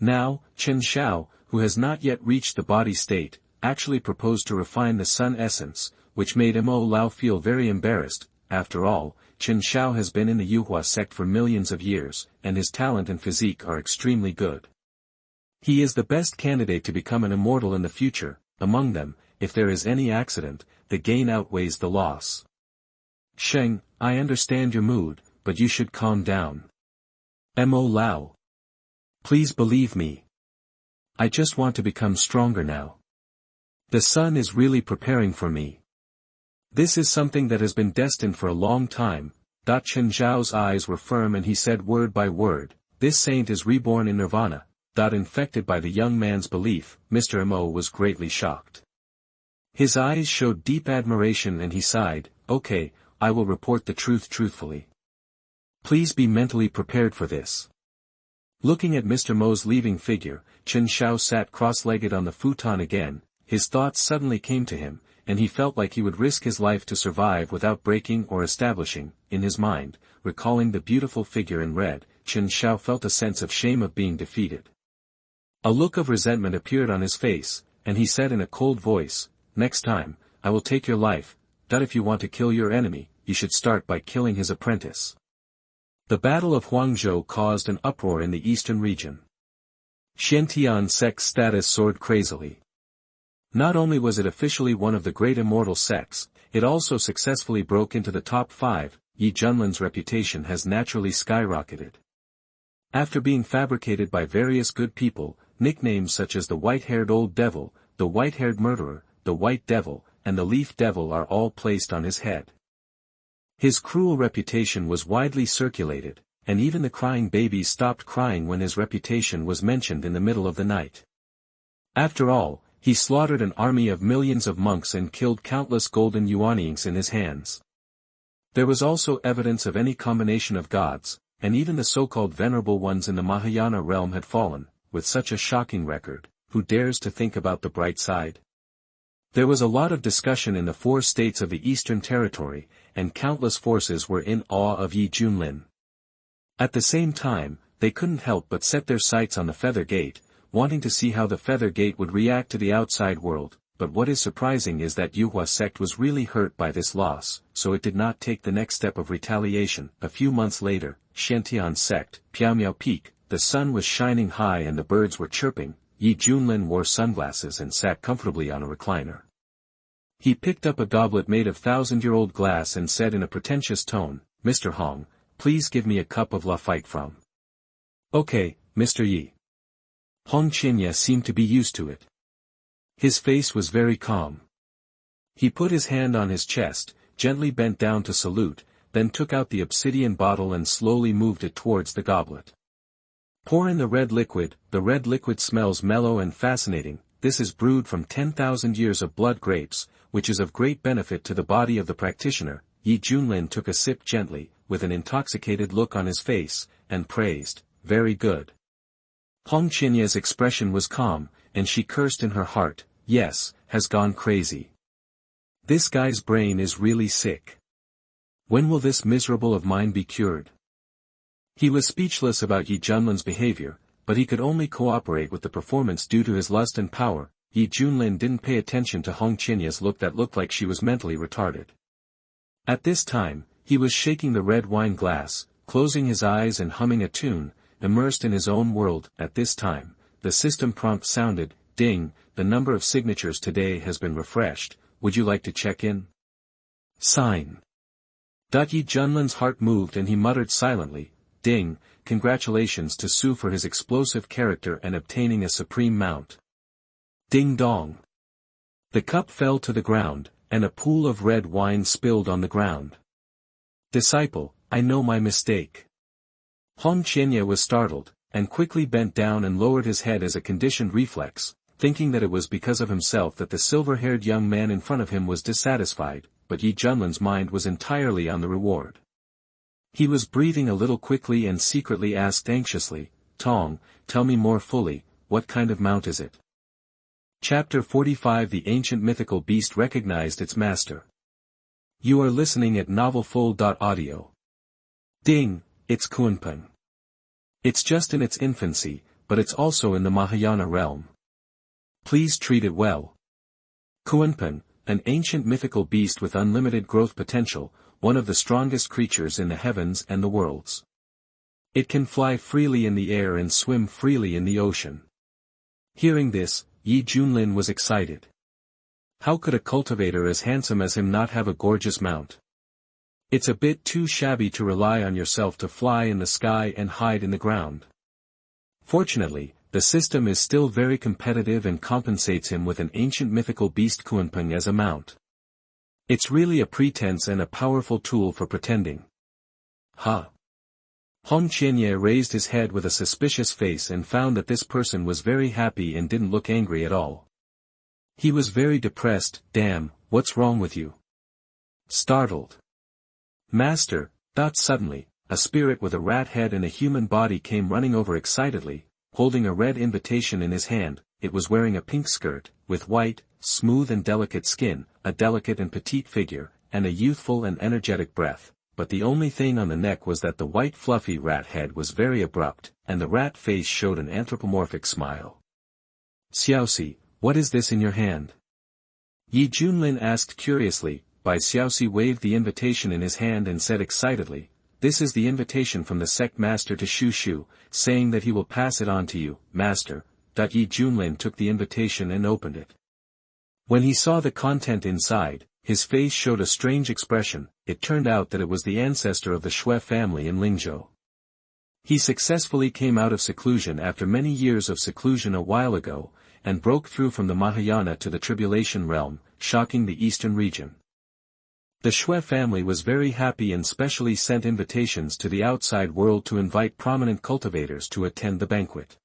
Speaker 1: Now, Chen Xiao, who has not yet reached the body state, actually proposed to refine the sun essence, which made Mo Lao feel very embarrassed. After all, Chen Xiao has been in the Yuhua sect for millions of years, and his talent and physique are extremely good. He is the best candidate to become an immortal in the future. Among them, if there is any accident, the gain outweighs the loss. Sheng, I understand your mood, but you should calm down. Mo Lao. Please believe me. I just want to become stronger now. The sun is really preparing for me. This is something that has been destined for a long time. Chen Xiao's eyes were firm and he said word by word, this saint is reborn in nirvana. Infected by the young man's belief, Mr. Mo was greatly shocked. His eyes showed deep admiration and he sighed, okay, I will report the truth truthfully. Please be mentally prepared for this. Looking at Mr. Mo's leaving figure, Chen Xiao sat cross-legged on the futon again. His thoughts suddenly came to him, and he felt like he would risk his life to survive without breaking or establishing. In his mind, recalling the beautiful figure in red, Chen Xiao felt a sense of shame of being defeated. A look of resentment appeared on his face, and he said in a cold voice, next time, I will take your life. If you want to kill your enemy, you should start by killing his apprentice. The Battle of Huangzhou caused an uproar in the eastern region. Xiantian sect's status soared crazily. Not only was it officially one of the great immortal sects, it also successfully broke into the top 5. Yi Junlin's reputation has naturally skyrocketed. After being fabricated by various good people, nicknames such as the white-haired old devil, the white-haired murderer, the white devil, and the leaf devil are all placed on his head. His cruel reputation was widely circulated, and even the crying babies stopped crying when his reputation was mentioned in the middle of the night. After all, He slaughtered an army of millions of monks and killed countless golden yuanings in his hands. There was also evidence of any combination of gods, and even the so-called venerable ones in the Mahayana realm had fallen, with such a shocking record. Who dares to think about the bright side? There was a lot of discussion in the 4 states of the Eastern Territory, and countless forces were in awe of Yi Junlin. At the same time, they couldn't help but set their sights on the Feather Gate, wanting to see how the Feather Gate would react to the outside world, but what is surprising is that Yuhua sect was really hurt by this loss, so it did not take the next step of retaliation. A few months later, Xiantian sect, Piaomiao Peak, the sun was shining high and the birds were chirping. Yi Junlin wore sunglasses and sat comfortably on a recliner. He picked up a goblet made of 1,000-year-old glass and said in a pretentious tone, "Mr. Hong, please give me a cup of la fight from." "Okay, Mr. Yi." Hong Qinya seemed to be used to it. His face was very calm. He put his hand on his chest, gently bent down to salute, then took out the obsidian bottle and slowly moved it towards the goblet. "Pour in the red liquid smells mellow and fascinating. This is brewed from 10,000 years of blood grapes, which is of great benefit to the body of the practitioner." Yi Junlin took a sip gently, with an intoxicated look on his face, and praised, "Very good." Hong Qinya's expression was calm, and she cursed in her heart, "Yes, has gone crazy. This guy's brain is really sick. When will this miserable of mine be cured?" He was speechless about Yi Junlin's behavior, but he could only cooperate with the performance due to his lust and power. Yi Junlin didn't pay attention to Hong Qinya's look that looked like she was mentally retarded. At this time, he was shaking the red wine glass, closing his eyes and humming a tune, immersed in his own world. At this time, the system prompt sounded, "Ding, the number of signatures today has been refreshed, would you like to check in? Sign." Yi Junlin's heart moved and he muttered silently, "Ding, congratulations to Su for his explosive character and obtaining a supreme mount." Ding dong. The cup fell to the ground, and a pool of red wine spilled on the ground. "Disciple, I know my mistake." Hong Qinya was startled, and quickly bent down and lowered his head as a conditioned reflex, thinking that it was because of himself that the silver-haired young man in front of him was dissatisfied, but Yi Junlin's mind was entirely on the reward. He was breathing a little quickly and secretly asked anxiously, "Tong, tell me more fully, what kind of mount is it?" Chapter 45. The ancient mythical beast recognized its master. You are listening at novelfull.audio. Ding, it's Xuanhuan. It's just in its infancy, but it's also in the Mahayana realm. Please treat it well. Xuanhuan, an ancient mythical beast with unlimited growth potential, one of the strongest creatures in the heavens and the worlds. It can fly freely in the air and swim freely in the ocean. Hearing this, Yi Junlin was excited. How could a cultivator as handsome as him not have a gorgeous mount? It's a bit too shabby to rely on yourself to fly in the sky and hide in the ground. Fortunately, the system is still very competitive and compensates him with an ancient mythical beast Xuanhuan as a mount. It's really a pretense and a powerful tool for pretending. Ha! Hong Qinya raised his head with a suspicious face and found that this person was very happy and didn't look angry at all. He was very depressed. "Damn, what's wrong with you?" Startled. "Master," suddenly, a spirit with a rat head and a human body came running over excitedly, holding a red invitation in his hand. It was wearing a pink skirt, with white, smooth and delicate skin, a delicate and petite figure, and a youthful and energetic breath, but the only thing on the neck was that the white fluffy rat head was very abrupt, and the rat face showed an anthropomorphic smile. "Xiaoxi, what is this in your hand?" Yi Junlin asked curiously. Bai Xiaoxi waved the invitation in his hand and said excitedly, "This is the invitation from the sect master to Shu Shu, saying that he will pass it on to you, master." Yi Junlin took the invitation and opened it. When he saw the content inside, his face showed a strange expression. It turned out that it was the ancestor of the Shui family in Lingzhou. He successfully came out of seclusion after many years of seclusion a while ago, and broke through from the Mahayana to the Tribulation realm, shocking the eastern region. The Shui family was very happy and specially sent invitations to the outside world to invite prominent cultivators to attend the banquet.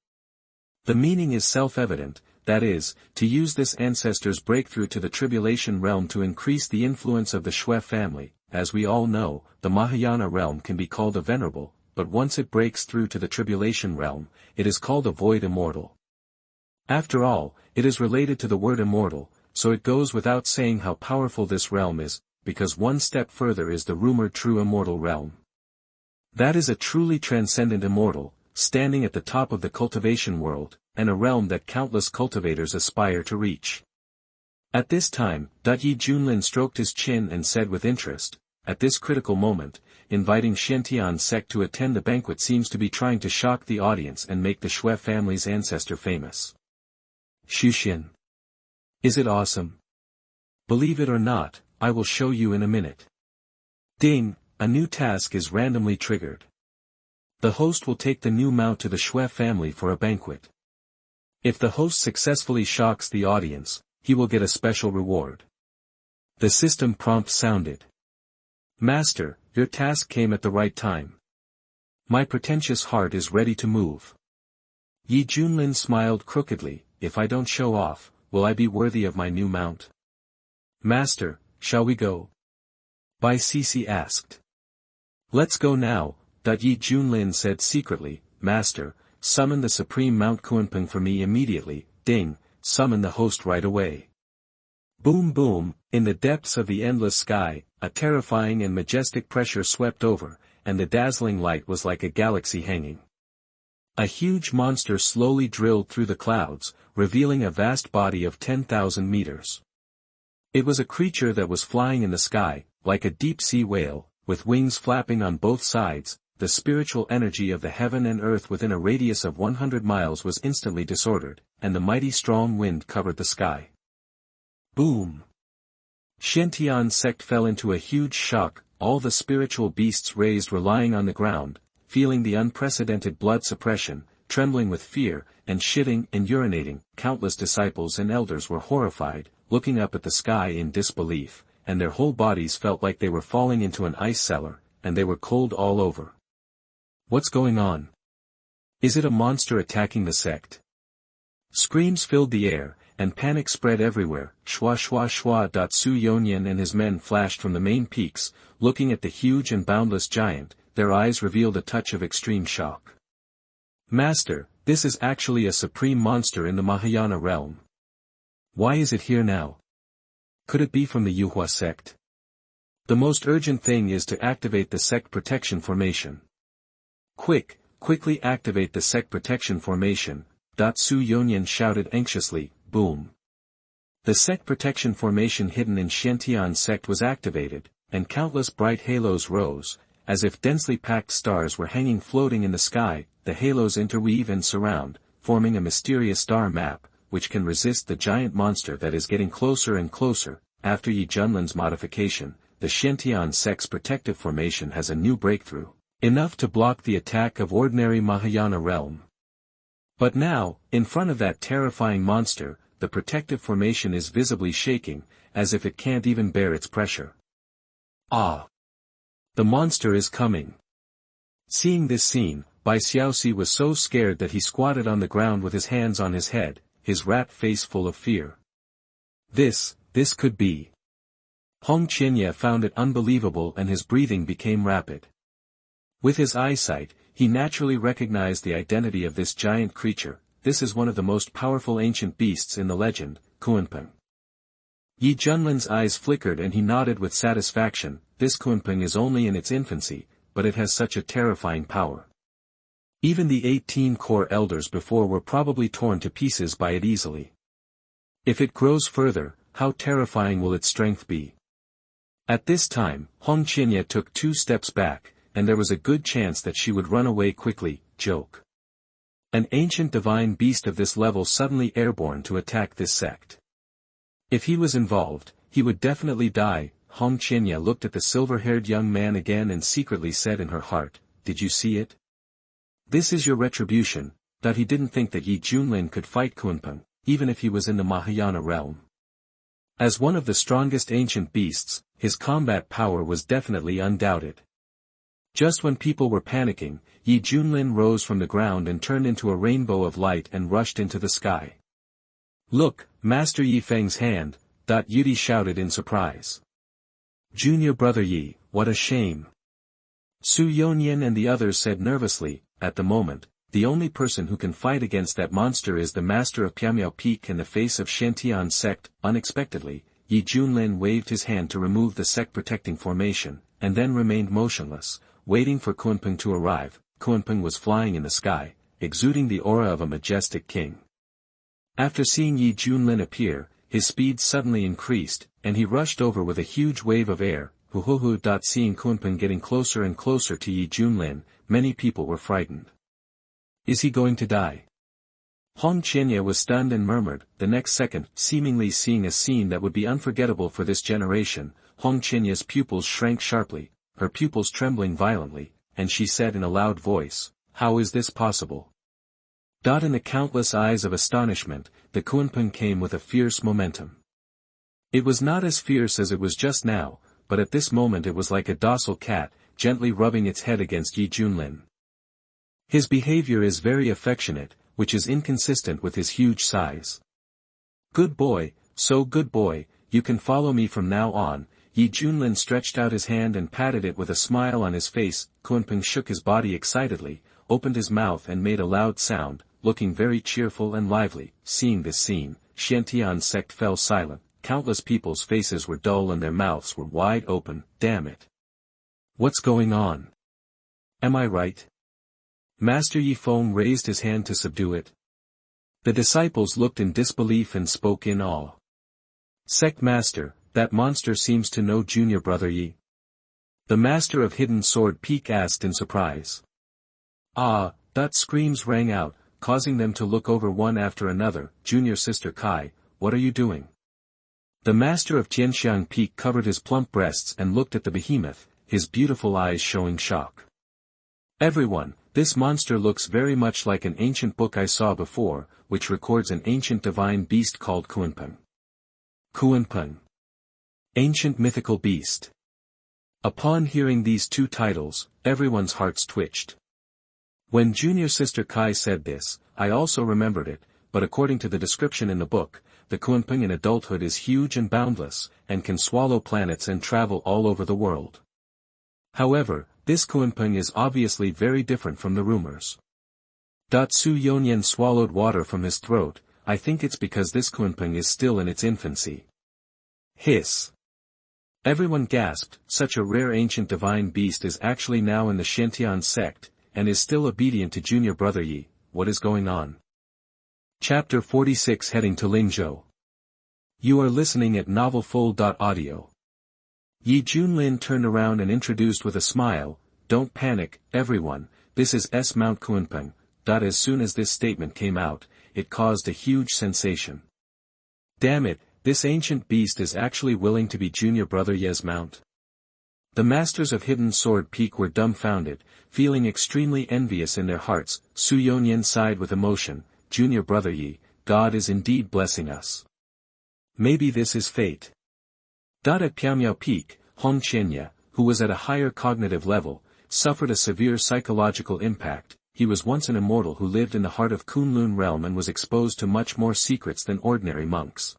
Speaker 1: The meaning is self-evident, that is, to use this ancestor's breakthrough to the Tribulation realm to increase the influence of the Shui family. As we all know, the Mahayana realm can be called a venerable, but once it breaks through to the Tribulation realm, it is called a void immortal. After all, it is related to the word immortal, so it goes without saying how powerful this realm is, because one step further is the rumored true immortal realm. That is a truly transcendent immortal, standing at the top of the cultivation world, and a realm that countless cultivators aspire to reach. At this time, Yi Junlin stroked his chin and said with interest, at this critical moment, inviting Xiantian's sect to attend the banquet seems to be trying to shock the audience and make the Shui family's ancestor famous. Xuxian. Is it awesome? Believe it or not, I will show you in a minute. Ding, a new task is randomly triggered. The host will take the new mount to the Shui family for a banquet. If the host successfully shocks the audience, he will get a special reward. The system prompt sounded. Master, your task came at the right time. My pretentious heart is ready to move. Yi Junlin smiled crookedly, if I don't show off, will I be worthy of my new mount? Master, shall we go? Bai Sisi asked. Let's go now, Yi Junlin said secretly, Master, summon the supreme Mount Kunpeng for me immediately. Ding, summon the host right away. Boom boom, in the depths of the endless sky, a terrifying and majestic pressure swept over, and the dazzling light was like a galaxy hanging. A huge monster slowly drilled through the clouds, revealing a vast body of 10,000 meters. It was a creature that was flying in the sky, like a deep-sea whale, with wings flapping on both sides. The spiritual energy of the heaven and earth within a radius of 100 miles was instantly disordered, and the mighty strong wind covered the sky. Boom! Xiantian's sect fell into a huge shock, all the spiritual beasts raised were lying on the ground, feeling the unprecedented blood suppression, trembling with fear, and shitting and urinating. Countless disciples and elders were horrified, looking up at the sky in disbelief, and their whole bodies felt like they were falling into an ice cellar, and they were cold all over. What's going on? Is it a monster attacking the sect? Screams filled the air, and panic spread everywhere. Shua shua shua. Xuanhuan and his men flashed from the main peaks, looking at the huge and boundless giant. Their eyes revealed a touch of extreme shock. Master, this is actually a supreme monster in the Mahayana realm. Why is it here now? Could it be from the Yuhua sect? The most urgent thing is to activate the sect protection formation. Quickly activate the sect protection formation. Xuanhuan shouted anxiously, boom. The sect protection formation hidden in Xiantian's sect was activated, and countless bright halos rose, as if densely packed stars were hanging floating in the sky. The halos interweave and surround, forming a mysterious star map, which can resist the giant monster that is getting closer and closer. After Yi Junlin's modification, the Xiantian sect's protective formation has a new breakthrough, enough to block the attack of ordinary Mahayana realm. But now, in front of that terrifying monster, the protective formation is visibly shaking, as if it can't even bear its pressure. Ah! The monster is coming. Seeing this scene, Bai Xiaoxi was so scared that he squatted on the ground with his hands on his head, his rat face full of fear. This could be. Hong Qianye found it unbelievable and his breathing became rapid. With his eyesight, he naturally recognized the identity of this giant creature. This is one of the most powerful ancient beasts in the legend, Kunpeng. Yi Junlin's eyes flickered and he nodded with satisfaction. This Kunpeng is only in its infancy, but it has such a terrifying power. Even the 18 core elders before were probably torn to pieces by it easily. If it grows further, how terrifying will its strength be? At this time, Hong Qianye took 2 steps back, and there was a good chance that she would run away quickly. Joke. An ancient divine beast of this level suddenly airborne to attack this sect. If he was involved, he would definitely die. Hong Qianye looked at the silver-haired young man again and secretly said in her heart, did you see it? This is your retribution, that he didn't think that Yi Junlin could fight Kunpeng, even if he was in the Mahayana realm. As one of the strongest ancient beasts, his combat power was definitely undoubted. Just when people were panicking, Yi Junlin rose from the ground and turned into a rainbow of light and rushed into the sky. Look, Master Yi Feng's hand, Yudi shouted in surprise. Junior brother Yi, what a shame. Su Yonyan and the others said nervously, at the moment, the only person who can fight against that monster is the master of Piamiao Peak and the face of Shantian sect. Unexpectedly, Yi Junlin waved his hand to remove the sect protecting formation, and then remained motionless, waiting for Kunpeng to arrive. Kunpeng was flying in the sky, exuding the aura of a majestic king. After seeing Yi Junlin appear, his speed suddenly increased, and he rushed over with a huge wave of air. Seeing Kunpeng getting closer and closer to Yi Junlin, many people were frightened. Is he going to die? Hong Qianya was stunned and murmured. The next second, seemingly seeing a scene that would be unforgettable for this generation, Hong Qianya's pupils shrank sharply, her pupils trembling violently, and she said in a loud voice, "How is this possible?" In the countless eyes of astonishment, the Kunpeng came with a fierce momentum. It was not as fierce as it was just now, but at this moment it was like a docile cat, gently rubbing its head against Yi Junlin. His behavior is very affectionate, which is inconsistent with his huge size. Good boy, so good boy, you can follow me from now on. Yi Junlin stretched out his hand and patted it with a smile on his face. Kunpeng shook his body excitedly, opened his mouth and made a loud sound, looking very cheerful and lively. Seeing this scene, Shantian sect fell silent. Countless people's faces were dull and their mouths were wide open. Damn it. What's going on? Am I right? Master Yi Feng raised his hand to subdue it. The disciples looked in disbelief and spoke in awe. Sect Master, that monster seems to know Junior Brother Yi. The Master of Hidden Sword Peak asked in surprise. Ah, screams rang out, causing them to look over one after another. Junior Sister Kai, what are you doing? The Master of Tianxiang Peak covered his plump breasts and looked at the behemoth, his beautiful eyes showing shock. Everyone, this monster looks very much like an ancient book I saw before, which records an ancient divine beast called Kunpeng. Kunpeng. Ancient mythical beast. Upon hearing these two titles, everyone's hearts twitched. When Junior Sister Kai said this, I also remembered it, but according to the description in the book, the Kunpeng in adulthood is huge and boundless, and can swallow planets and travel all over the world. However, this Kunpeng is obviously very different from the rumors. Su Yonyan swallowed water from his throat. I think it's because this Kunpeng is still in its infancy. Hiss. Everyone gasped. Such a rare ancient divine beast is actually now in the Shantian sect, and is still obedient to Junior Brother Yi. What is going on? Chapter 46 Heading to Lingzhou. You are listening at novelfull.audio. Yi Junlin turned around and introduced with a smile, "Don't panic, everyone, this is Mount Kunpeng." As soon as this statement came out, it caused a huge sensation. Damn it, this ancient beast is actually willing to be Junior Brother Ye's mount. The Masters of Hidden Sword Peak were dumbfounded, feeling extremely envious in their hearts. Su Yonyan sighed with emotion, "Junior Brother Yi, God is indeed blessing us. Maybe this is fate." At Piamiao Peak, Hong Qianya, who was at a higher cognitive level, suffered a severe psychological impact. He was once an immortal who lived in the heart of Kunlun realm and was exposed to much more secrets than ordinary monks.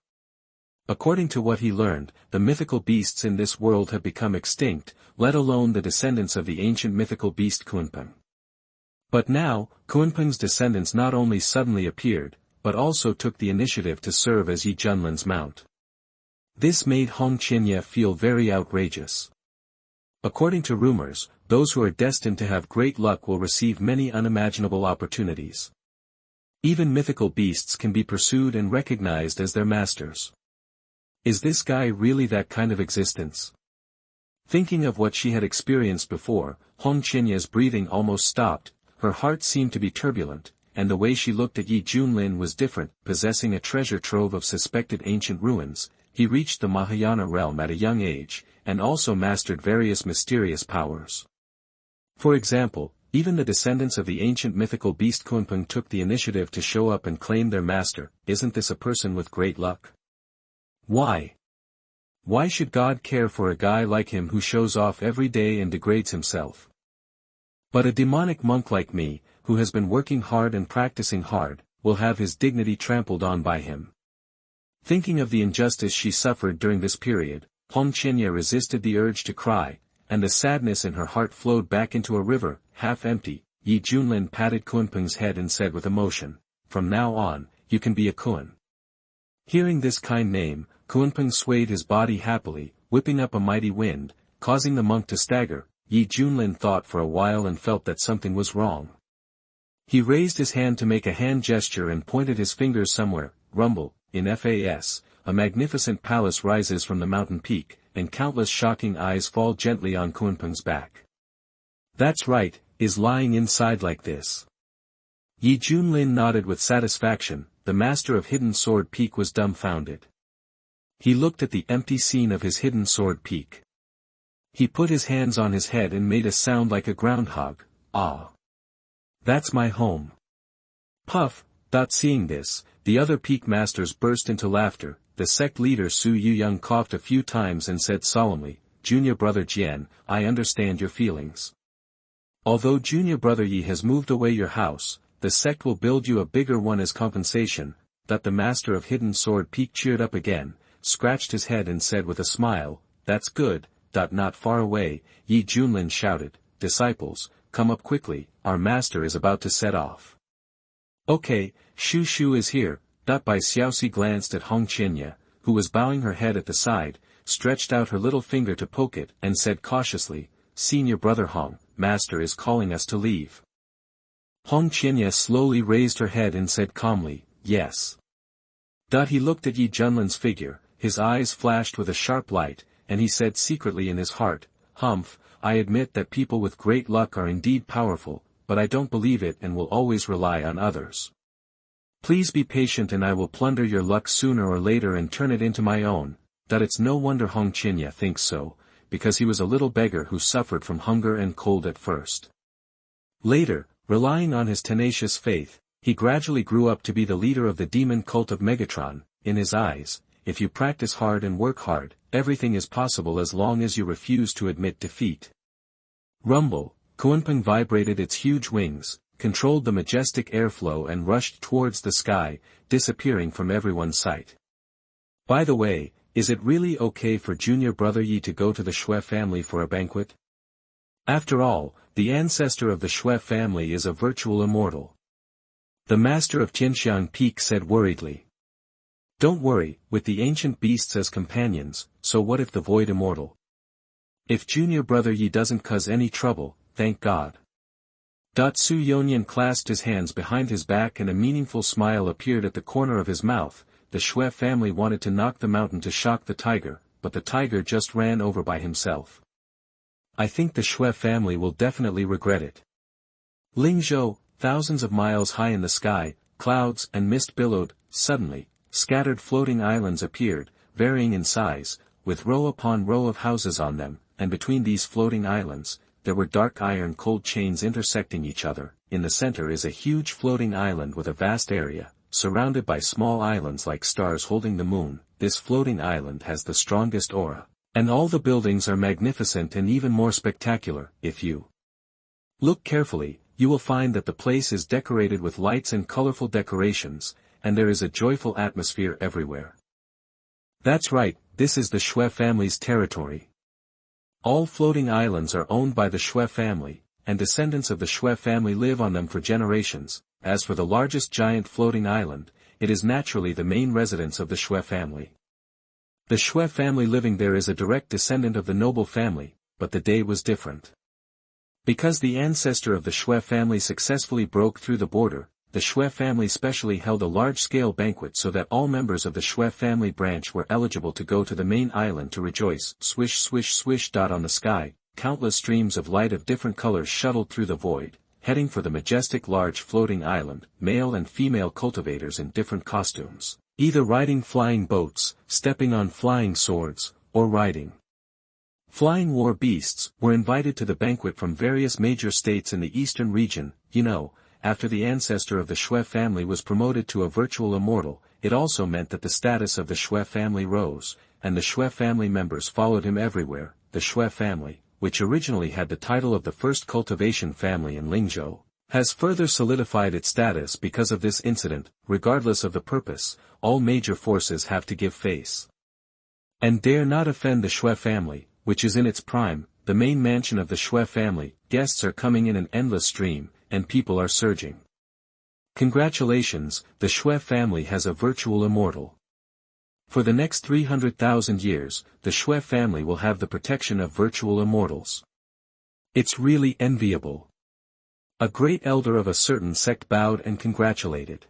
Speaker 1: According to what he learned, the mythical beasts in this world have become extinct, let alone the descendants of the ancient mythical beast Kunpeng. But now, Kunpeng's descendants not only suddenly appeared, but also took the initiative to serve as Yi Junlin's mount. This made Hong Qianya feel very outrageous. According to rumors, those who are destined to have great luck will receive many unimaginable opportunities. Even mythical beasts can be pursued and recognized as their masters. Is this guy really that kind of existence? Thinking of what she had experienced before, Hong Qianya's breathing almost stopped, her heart seemed to be turbulent, and the way she looked at Yi Junlin was different. Possessing a treasure trove of suspected ancient ruins, he reached the Mahayana realm at a young age, and also mastered various mysterious powers. For example, even the descendants of the ancient mythical beast Kunpeng took the initiative to show up and claim their master. Isn't this a person with great luck? Why? Why should God care for a guy like him who shows off every day and degrades himself? But a demonic monk like me, who has been working hard and practicing hard, will have his dignity trampled on by him. Thinking of the injustice she suffered during this period, Hong Qinya resisted the urge to cry, and the sadness in her heart flowed back into a river, half empty. Yi Junlin patted Kunpeng's head and said with emotion, "From now on, you can be a Kun." Hearing this kind name, Kunpeng swayed his body happily, whipping up a mighty wind, causing the monk to stagger. Yi Junlin thought for a while and felt that something was wrong. He raised his hand to make a hand gesture and pointed his fingers somewhere. Rumble, in FAS, a magnificent palace rises from the mountain peak, and countless shocking eyes fall gently on Kunpeng's back. "That's right, is lying inside like this." Yi Junlin nodded with satisfaction. The master of Hidden Sword Peak was dumbfounded. He looked at the empty scene of his Hidden Sword Peak. He put his hands on his head and made a sound like a groundhog. "Ah. That's my home." Puff. Seeing this, the other peak masters burst into laughter. The sect leader Su Yuyang coughed a few times and said solemnly, "Junior brother Jian, I understand your feelings. Although junior brother Yi has moved away your house, the sect will build you a bigger one as compensation." The master of Hidden Sword Peak cheered up again, scratched his head and said with a smile, "That's good." Not far away, Yi Junlin shouted, "Disciples, come up quickly, our master is about to set off." "Okay, Shu Shu is here." Bai Xiaoxi glanced at Hong Qinya, who was bowing her head at the side, stretched out her little finger to poke it, and said cautiously, "Senior brother Hong, master is calling us to leave." Hong Qinya slowly raised her head and said calmly, "Yes." He looked at Yi Junlin's figure, his eyes flashed with a sharp light, and he said secretly in his heart, "Humph, I admit that people with great luck are indeed powerful, but I don't believe it and will always rely on others. Please be patient and I will plunder your luck sooner or later and turn it into my own." It's no wonder Hong Qinya thinks so, because he was a little beggar who suffered from hunger and cold at first. Later, relying on his tenacious faith, he gradually grew up to be the leader of the demon cult of Megatron. In his eyes, if you practice hard and work hard, everything is possible as long as you refuse to admit defeat. Rumble, Kunpeng vibrated its huge wings, controlled the majestic airflow and rushed towards the sky, disappearing from everyone's sight. "By the way, is it really okay for junior brother Yi to go to the Shui family for a banquet? After all, the ancestor of the Shui family is a virtual immortal." The master of Tianxiang Peak said worriedly. "Don't worry, with the ancient beasts as companions, so what if the void immortal? If junior brother Yi doesn't cause any trouble, thank God." Su Yonyan clasped his hands behind his back and a meaningful smile appeared at the corner of his mouth. The Shui family wanted to knock the mountain to shock the tiger, but the tiger just ran over by himself. "I think the Shui family will definitely regret it." Lingzhou, thousands of miles high in the sky, clouds and mist billowed. Suddenly, scattered floating islands appeared, varying in size, with row upon row of houses on them, and between these floating islands, there were dark iron cold chains intersecting each other. In the center is a huge floating island with a vast area, surrounded by small islands like stars holding the moon. This floating island has the strongest aura, and all the buildings are magnificent and even more spectacular. If you look carefully, you will find that the place is decorated with lights and colorful decorations, and there is a joyful atmosphere everywhere. That's right, this is the Shui family's territory. All floating islands are owned by the Shui family, and descendants of the Shui family live on them for generations. As for the largest giant floating island, it is naturally the main residence of the Shui family. The Shui family living there is a direct descendant of the noble family, but the day was different. Because the ancestor of the Shui family successfully broke through the border, the Shui family specially held a large-scale banquet so that all members of the Shui family branch were eligible to go to the main island to rejoice. Swish swish swish. On the sky, countless streams of light of different colors shuttled through the void, heading for the majestic large floating island. Male and female cultivators in different costumes, either riding flying boats, stepping on flying swords, or riding flying war beasts, were invited to the banquet from various major states in the eastern region. After the ancestor of the Shui family was promoted to a virtual immortal, it also meant that the status of the Shui family rose, and the Shui family members followed him everywhere. The Shui family, which originally had the title of the first cultivation family in Lingzhou, has further solidified its status because of this incident. Regardless of the purpose, all major forces have to give face. And dare not offend the Shui family, which is in its prime, the main mansion of the Shui family. Guests are coming in an endless stream, and people are surging. Congratulations, the Shui family has a virtual immortal. For the next 300,000 years, the Shui family will have the protection of virtual immortals. It's really enviable. A great elder of a certain sect bowed and congratulated.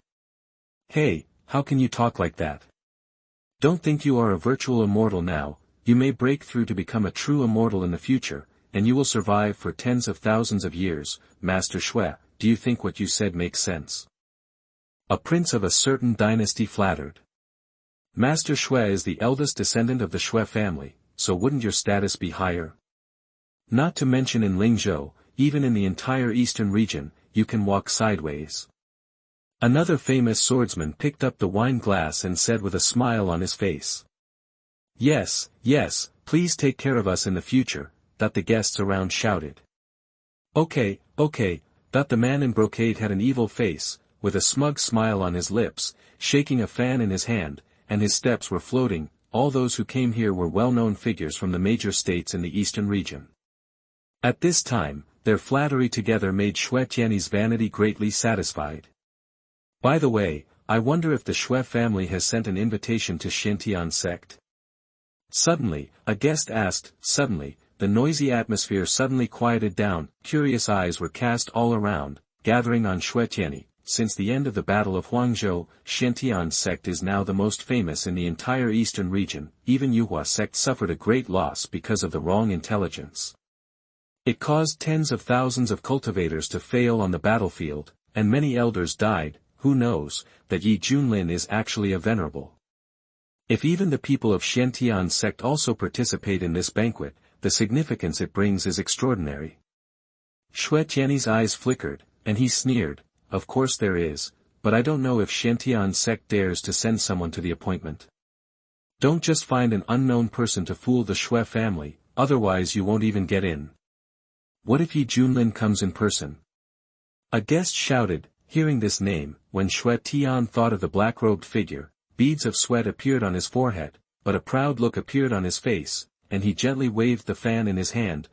Speaker 1: Hey, how can you talk like that? Don't think you are a virtual immortal now. You may break through to become a true immortal in the future, and you will survive for tens of thousands of years. Master Shui, do you think what you said makes sense? A prince of a certain dynasty flattered. Master Shui is the eldest descendant of the Shui family, so wouldn't your status be higher? Not to mention in Lingzhou, even in the entire eastern region, you can walk sideways. Another famous swordsman picked up the wine glass and said with a smile on his face. Yes, yes, please take care of us in the future, that the guests around shouted. Okay, that the man in brocade had an evil face, with a smug smile on his lips, shaking a fan in his hand, and his steps were floating. All those who came here were well-known figures from the major states in the eastern region. At this time, their flattery together made Shui Tiany's vanity greatly satisfied. By the way, I wonder if the Shui family has sent an invitation to Xiantian sect. Suddenly, a guest asked. Suddenly, the noisy atmosphere suddenly quieted down. Curious eyes were cast all around, gathering on Shui Tiany. Since the end of the Battle of Huangzhou, Xiantian sect is now the most famous in the entire eastern region. Even Yuhua sect suffered a great loss because of the wrong intelligence. It caused tens of thousands of cultivators to fail on the battlefield, and many elders died. Who knows that Yi Junlin is actually a venerable? If even the people of Xiantian sect also participate in this banquet, the significance it brings is extraordinary. Shui Tiany's eyes flickered, and he sneered. Of course there is, but I don't know if Xiantian sect dares to send someone to the appointment. Don't just find an unknown person to fool the Shui family, otherwise you won't even get in. What if Yi Junlin comes in person? A guest shouted, hearing this name. When Shui Tian thought of the black-robed figure, beads of sweat appeared on his forehead, but a proud look appeared on his face, and he gently waved the fan in his hand.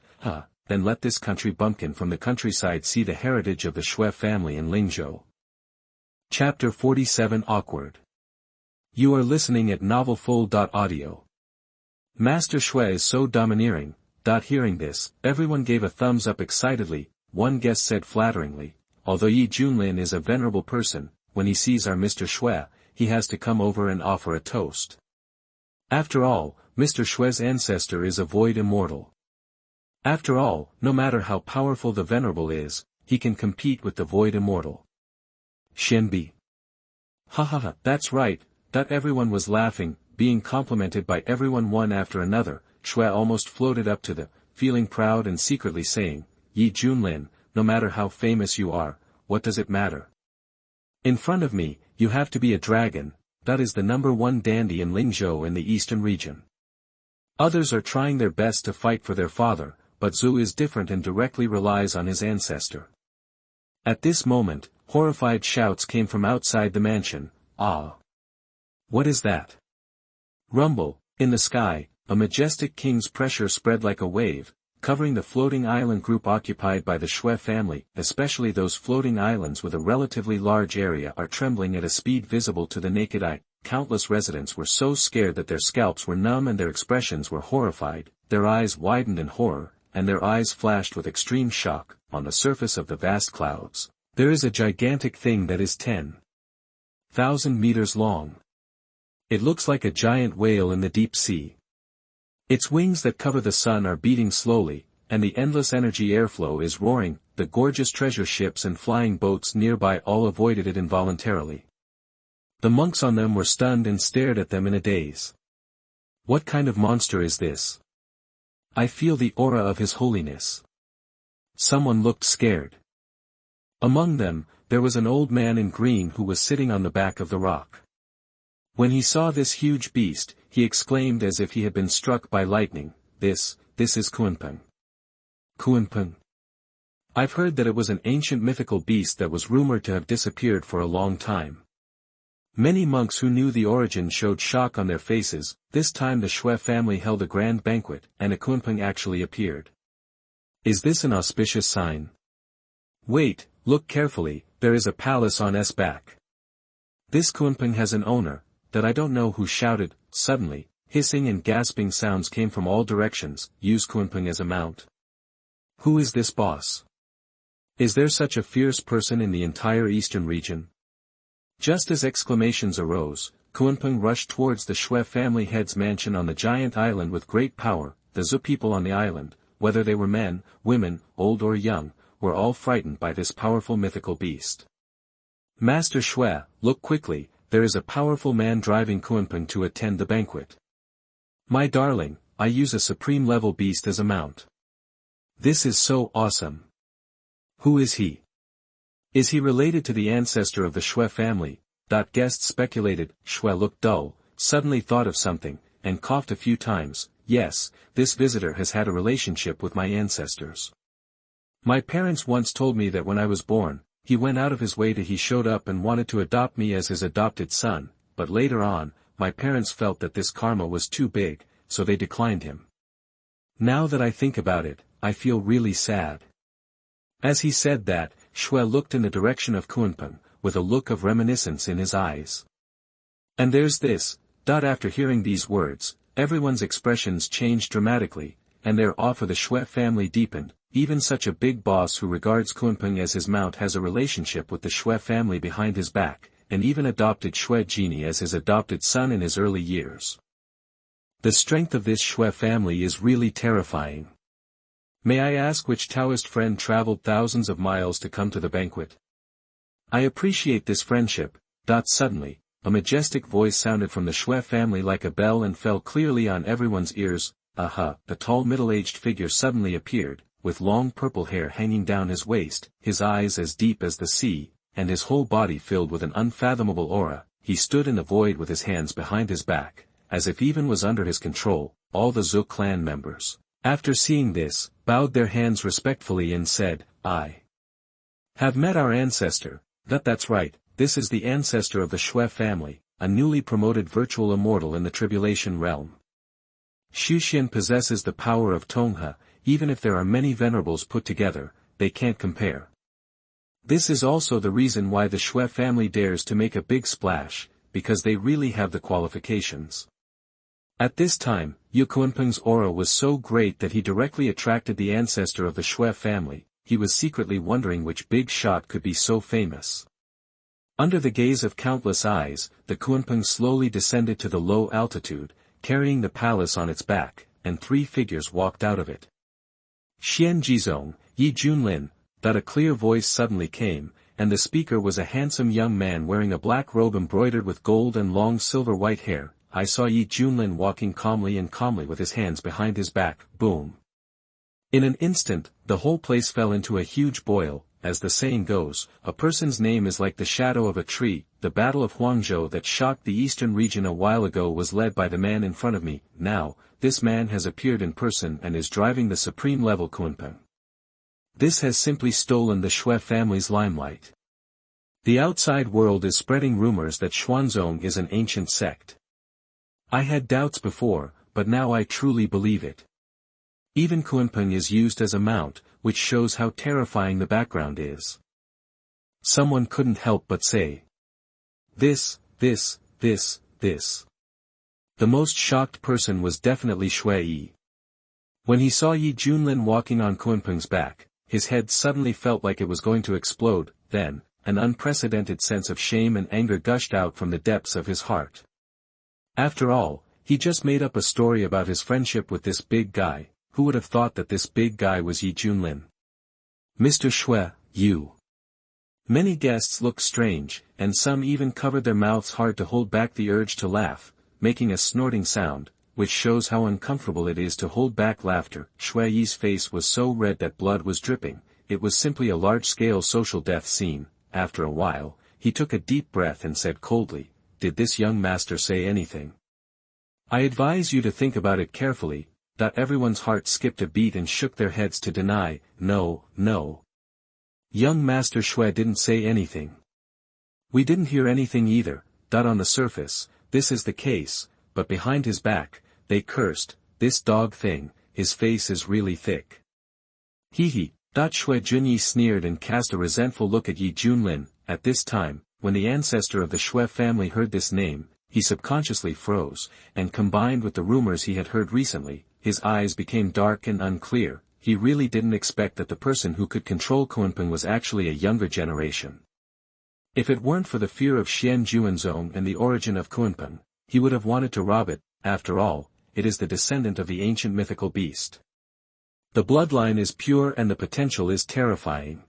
Speaker 1: Then let this country bumpkin from the countryside see the heritage of the Shui family in Lingzhou. Chapter 47 Awkward. You are listening at novelfull.audio. Master Shui is so domineering. Hearing this, everyone gave a thumbs up excitedly. One guest said flatteringly, although Yi Junlin is a venerable person, when he sees our Mr. Shui, he has to come over and offer a toast. After all, Mr. Shui's ancestor is a void immortal. After all, no matter how powerful the venerable is, he can compete with the void immortal. Xianbi. That's right, that everyone was laughing, being complimented by everyone one after another. Shui almost floated up to the, feeling proud and secretly saying, Yi Junlin, no matter how famous you are, what does it matter? In front of me, you have to be a dragon. That is the #1 dandy in Lingzhou in the eastern region. Others are trying their best to fight for their father, but Zhu is different and directly relies on his ancestor. At this moment, horrified shouts came from outside the mansion. Ah! What is that? Rumble, in the sky, a majestic king's pressure spread like a wave, covering the floating island group occupied by the Shui family. Especially those floating islands with a relatively large area are trembling at a speed visible to the naked eye. Countless residents were so scared that their scalps were numb and their expressions were horrified. Their eyes widened in horror, and their eyes flashed with extreme shock. On the surface of the vast clouds, there is a gigantic thing that is 10,000 meters long. It looks like a giant whale in the deep sea. Its wings that cover the sun are beating slowly, and the endless energy airflow is roaring. The gorgeous treasure ships and flying boats nearby all avoided it involuntarily. The monks on them were stunned and stared at them in a daze. What kind of monster is this? I feel the aura of His Holiness. Someone looked scared. Among them, there was an old man in green who was sitting on the back of the rock. When he saw this huge beast, he exclaimed as if he had been struck by lightning, This is Xuanhuan. Xuanhuan. I've heard that it was an ancient mythical beast that was rumored to have disappeared for a long time. Many monks who knew the origin showed shock on their faces. This time the Xue family held a grand banquet, and a Kunpeng actually appeared. Is this an auspicious sign? Wait, look carefully, there is a palace on S back. This Kunpeng has an owner, that I don't know who shouted. Suddenly, hissing and gasping sounds came from all directions. Use Kunpeng as a mount. Who is this boss? Is there such a fierce person in the entire eastern region? Just as exclamations arose, Kunpeng rushed towards the Xue family head's mansion on the giant island with great power. The Zhu people on the island, whether they were men, women, old or young, were all frightened by this powerful mythical beast. Master Xue, look quickly, there is a powerful man driving Kunpeng to attend the banquet. My darling, I use a supreme level beast as a mount. This is so awesome. Who is he? Is he related to the ancestor of the Xue family? Guests speculated. Xue looked dull, suddenly thought of something, and coughed a few times. Yes, this visitor has had a relationship with my ancestors. My parents once told me that when I was born, he went out of his way he showed up and wanted to adopt me as his adopted son, but later on, my parents felt that this karma was too big, so they declined him. Now that I think about it, I feel really sad. As he said that, Xue looked in the direction of Kunpeng, with a look of reminiscence in his eyes. And there's this. After hearing these words, everyone's expressions changed dramatically, and their awe for the Xue family deepened. Even such a big boss who regards Kunpeng as his mount has a relationship with the Xue family behind his back, and even adopted Xue Genie as his adopted son in his early years. The strength of this Xue family is really terrifying. May I ask which Taoist friend traveled thousands of miles to come to the banquet? I appreciate this friendship. Suddenly, a majestic voice sounded from the Xue family like a bell and fell clearly on everyone's ears. Aha! A tall middle-aged figure suddenly appeared, with long purple hair hanging down his waist, his eyes as deep as the sea, and his whole body filled with an unfathomable aura. He stood in the void with his hands behind his back, as if even was under his control. All the Zhu clan members, after seeing this, bowed their hands respectfully and said, I have met our ancestor. That's right, this is the ancestor of the Xue family, a newly promoted virtual immortal in the tribulation realm. Xuxian possesses the power of Tonghe. Even if there are many venerables put together, they can't compare. This is also the reason why the Xue family dares to make a big splash, because they really have the qualifications. At this time, Yu Kunpeng's aura was so great that he directly attracted the ancestor of the Xue family. He was secretly wondering which big shot could be so famous. Under the gaze of countless eyes, the Kunpeng slowly descended to the low altitude, carrying the palace on its back, and 3 figures walked out of it. Xian Jizong, Yi Junlin. A clear voice suddenly came, and the speaker was a handsome young man wearing a black robe embroidered with gold and long silver-white hair. I saw Yi Junlin walking calmly with his hands behind his back. Boom. In an instant, the whole place fell into a huge boil. As the saying goes, a person's name is like the shadow of a tree. The battle of Huangzhou that shocked the eastern region a while ago was led by the man in front of me. Now, this man has appeared in person and is driving the supreme level Kunpeng. This has simply stolen the Xue family's limelight. The outside world is spreading rumors that Xuanhuan is an ancient sect. I had doubts before, but now I truly believe it. Even Kunpeng is used as a mount, which shows how terrifying the background is. Someone couldn't help but say, This. The most shocked person was definitely Xue Yi. When he saw Yi Junlin walking on Kunpeng's back, his head suddenly felt like it was going to explode. Then, an unprecedented sense of shame and anger gushed out from the depths of his heart. After all, he just made up a story about his friendship with this big guy. Who would have thought that this big guy was Yi Junlin? Mr. Xue, you. Many guests looked strange, and some even covered their mouths hard to hold back the urge to laugh, making a snorting sound, which shows how uncomfortable it is to hold back laughter. Xue Yi's face was so red that blood was dripping. It was simply a large-scale social death scene. After a while, he took a deep breath and said coldly, Did this young master say anything? I advise you to think about it carefully. Everyone's heart skipped a beat and shook their heads to deny. No. Young Master Shui didn't say anything. We didn't hear anything either. On the surface, this is the case, but behind his back, they cursed, this dog thing, his face is really thick. Hee hee. Shui Junyi sneered and cast a resentful look at Yi Junlin. At this time, when the ancestor of the Shui family heard this name, he subconsciously froze, and combined with the rumors he had heard recently, his eyes became dark and unclear. He really didn't expect that the person who could control Qingpeng was actually a younger generation. If it weren't for the fear of Xian Juanzong and the origin of Qingpeng, he would have wanted to rob it. After all, it is the descendant of the ancient mythical beast. The bloodline is pure and the potential is terrifying.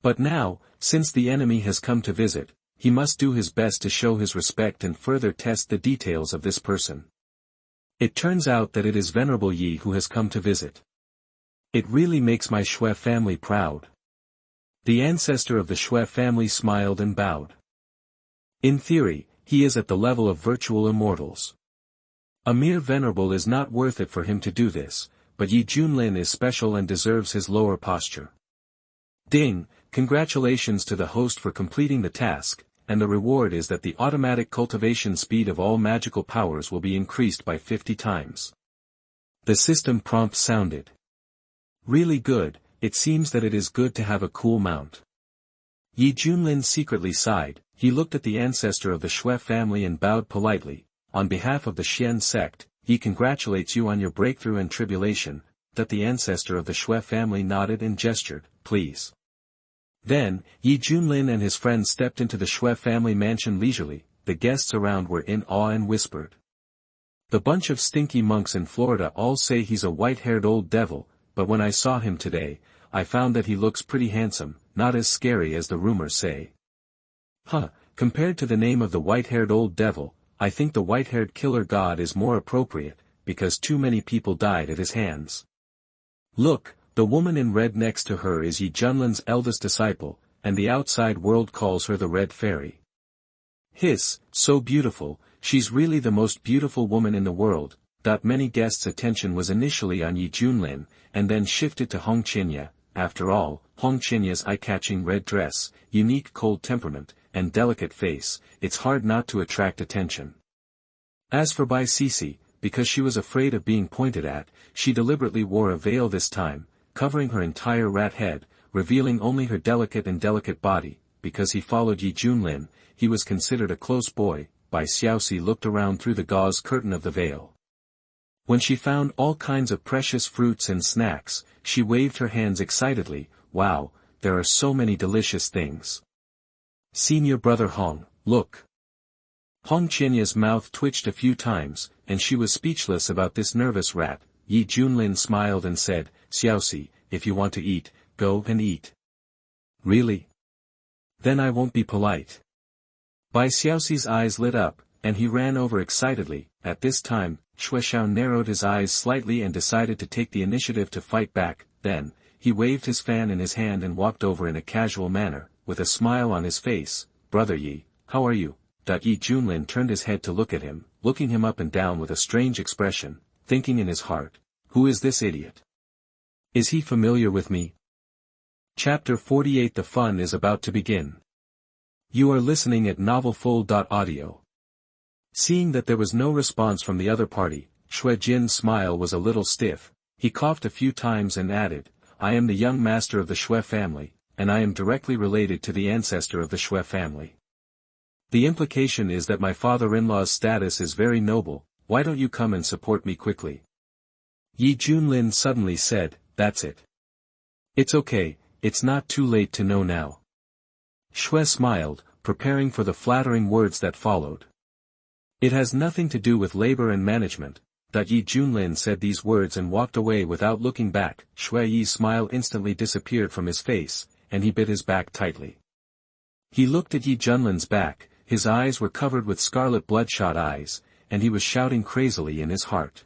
Speaker 1: But now, since the enemy has come to visit, he must do his best to show his respect and further test the details of this person. It turns out that it is Venerable Yi who has come to visit. It really makes my Shui family proud. The ancestor of the Shui family smiled and bowed. In theory, he is at the level of virtual immortals. A mere venerable is not worth it for him to do this, but Yi Junlin is special and deserves his lower posture. Ding, congratulations to the host for completing the task, and the reward is that the automatic cultivation speed of all magical powers will be increased by 50 times. The system prompt sounded. Really good. It seems that it is good to have a cool mount. Yi Junlin secretly sighed. He looked at the ancestor of the Shui family and bowed politely. On behalf of the Xian sect, he congratulates you on your breakthrough and tribulation. That the ancestor of the Shui family nodded and gestured, please. Then, Yi Junlin and his friends stepped into the Shui family mansion leisurely. The guests around were in awe and whispered. The bunch of stinky monks in Florida all say he's a white-haired old devil, but when I saw him today, I found that he looks pretty handsome, not as scary as the rumors say. Compared to the name of the white-haired old devil, I think the white-haired killer god is more appropriate, because too many people died at his hands. Look, the woman in red next to her is Yi Junlin's eldest disciple, and the outside world calls her the Red Fairy. Hiss, so beautiful, she's really the most beautiful woman in the world. Many guests' attention was initially on Yi Junlin, and then shifted to Hong Qinya. After all, Hong Qinya's eye-catching red dress, unique cold temperament, and delicate face, it's hard not to attract attention. As for Bai Sisi, because she was afraid of being pointed at, she deliberately wore a veil this time, covering her entire rat head, revealing only her delicate body. Because he followed Yi Junlin, he was considered a close boy. Bai Xiaoxi looked around through the gauze curtain of the veil. When she found all kinds of precious fruits and snacks, she waved her hands excitedly. Wow, there are so many delicious things. Senior brother Hong, look. Hong Qinya's mouth twitched a few times, and she was speechless about this nervous rat. Yi Junlin smiled and said, Xiaoxi, if you want to eat, go and eat. Really? Then I won't be polite. Bai Xiaoxi's eyes lit up, and he ran over excitedly. At this time, Shueshao narrowed his eyes slightly and decided to take the initiative to fight back. Then, he waved his fan in his hand and walked over in a casual manner, with a smile on his face. Brother Yi, how are you? Yi Junlin turned his head to look at him, looking him up and down with a strange expression, thinking in his heart, who is this idiot? Is he familiar with me? Chapter 48. The fun is about to begin. You are listening at novelfull.audio. Seeing that there was no response from the other party, Shui Jin's smile was a little stiff. He coughed a few times and added, I am the young master of the Shui family, and I am directly related to the ancestor of the Shui family. The implication is that my father-in-law's status is very noble. Why don't you come and support me quickly? Yi Junlin suddenly said, that's it. It's okay, it's not too late to know now. Shui smiled, preparing for the flattering words that followed. It has nothing to do with labor and management. Yi Junlin said these words and walked away without looking back. Shui Yi's smile instantly disappeared from his face, and he bit his back tightly. He looked at Yi Junlin's back, his eyes were covered with scarlet bloodshot eyes, and he was shouting crazily in his heart.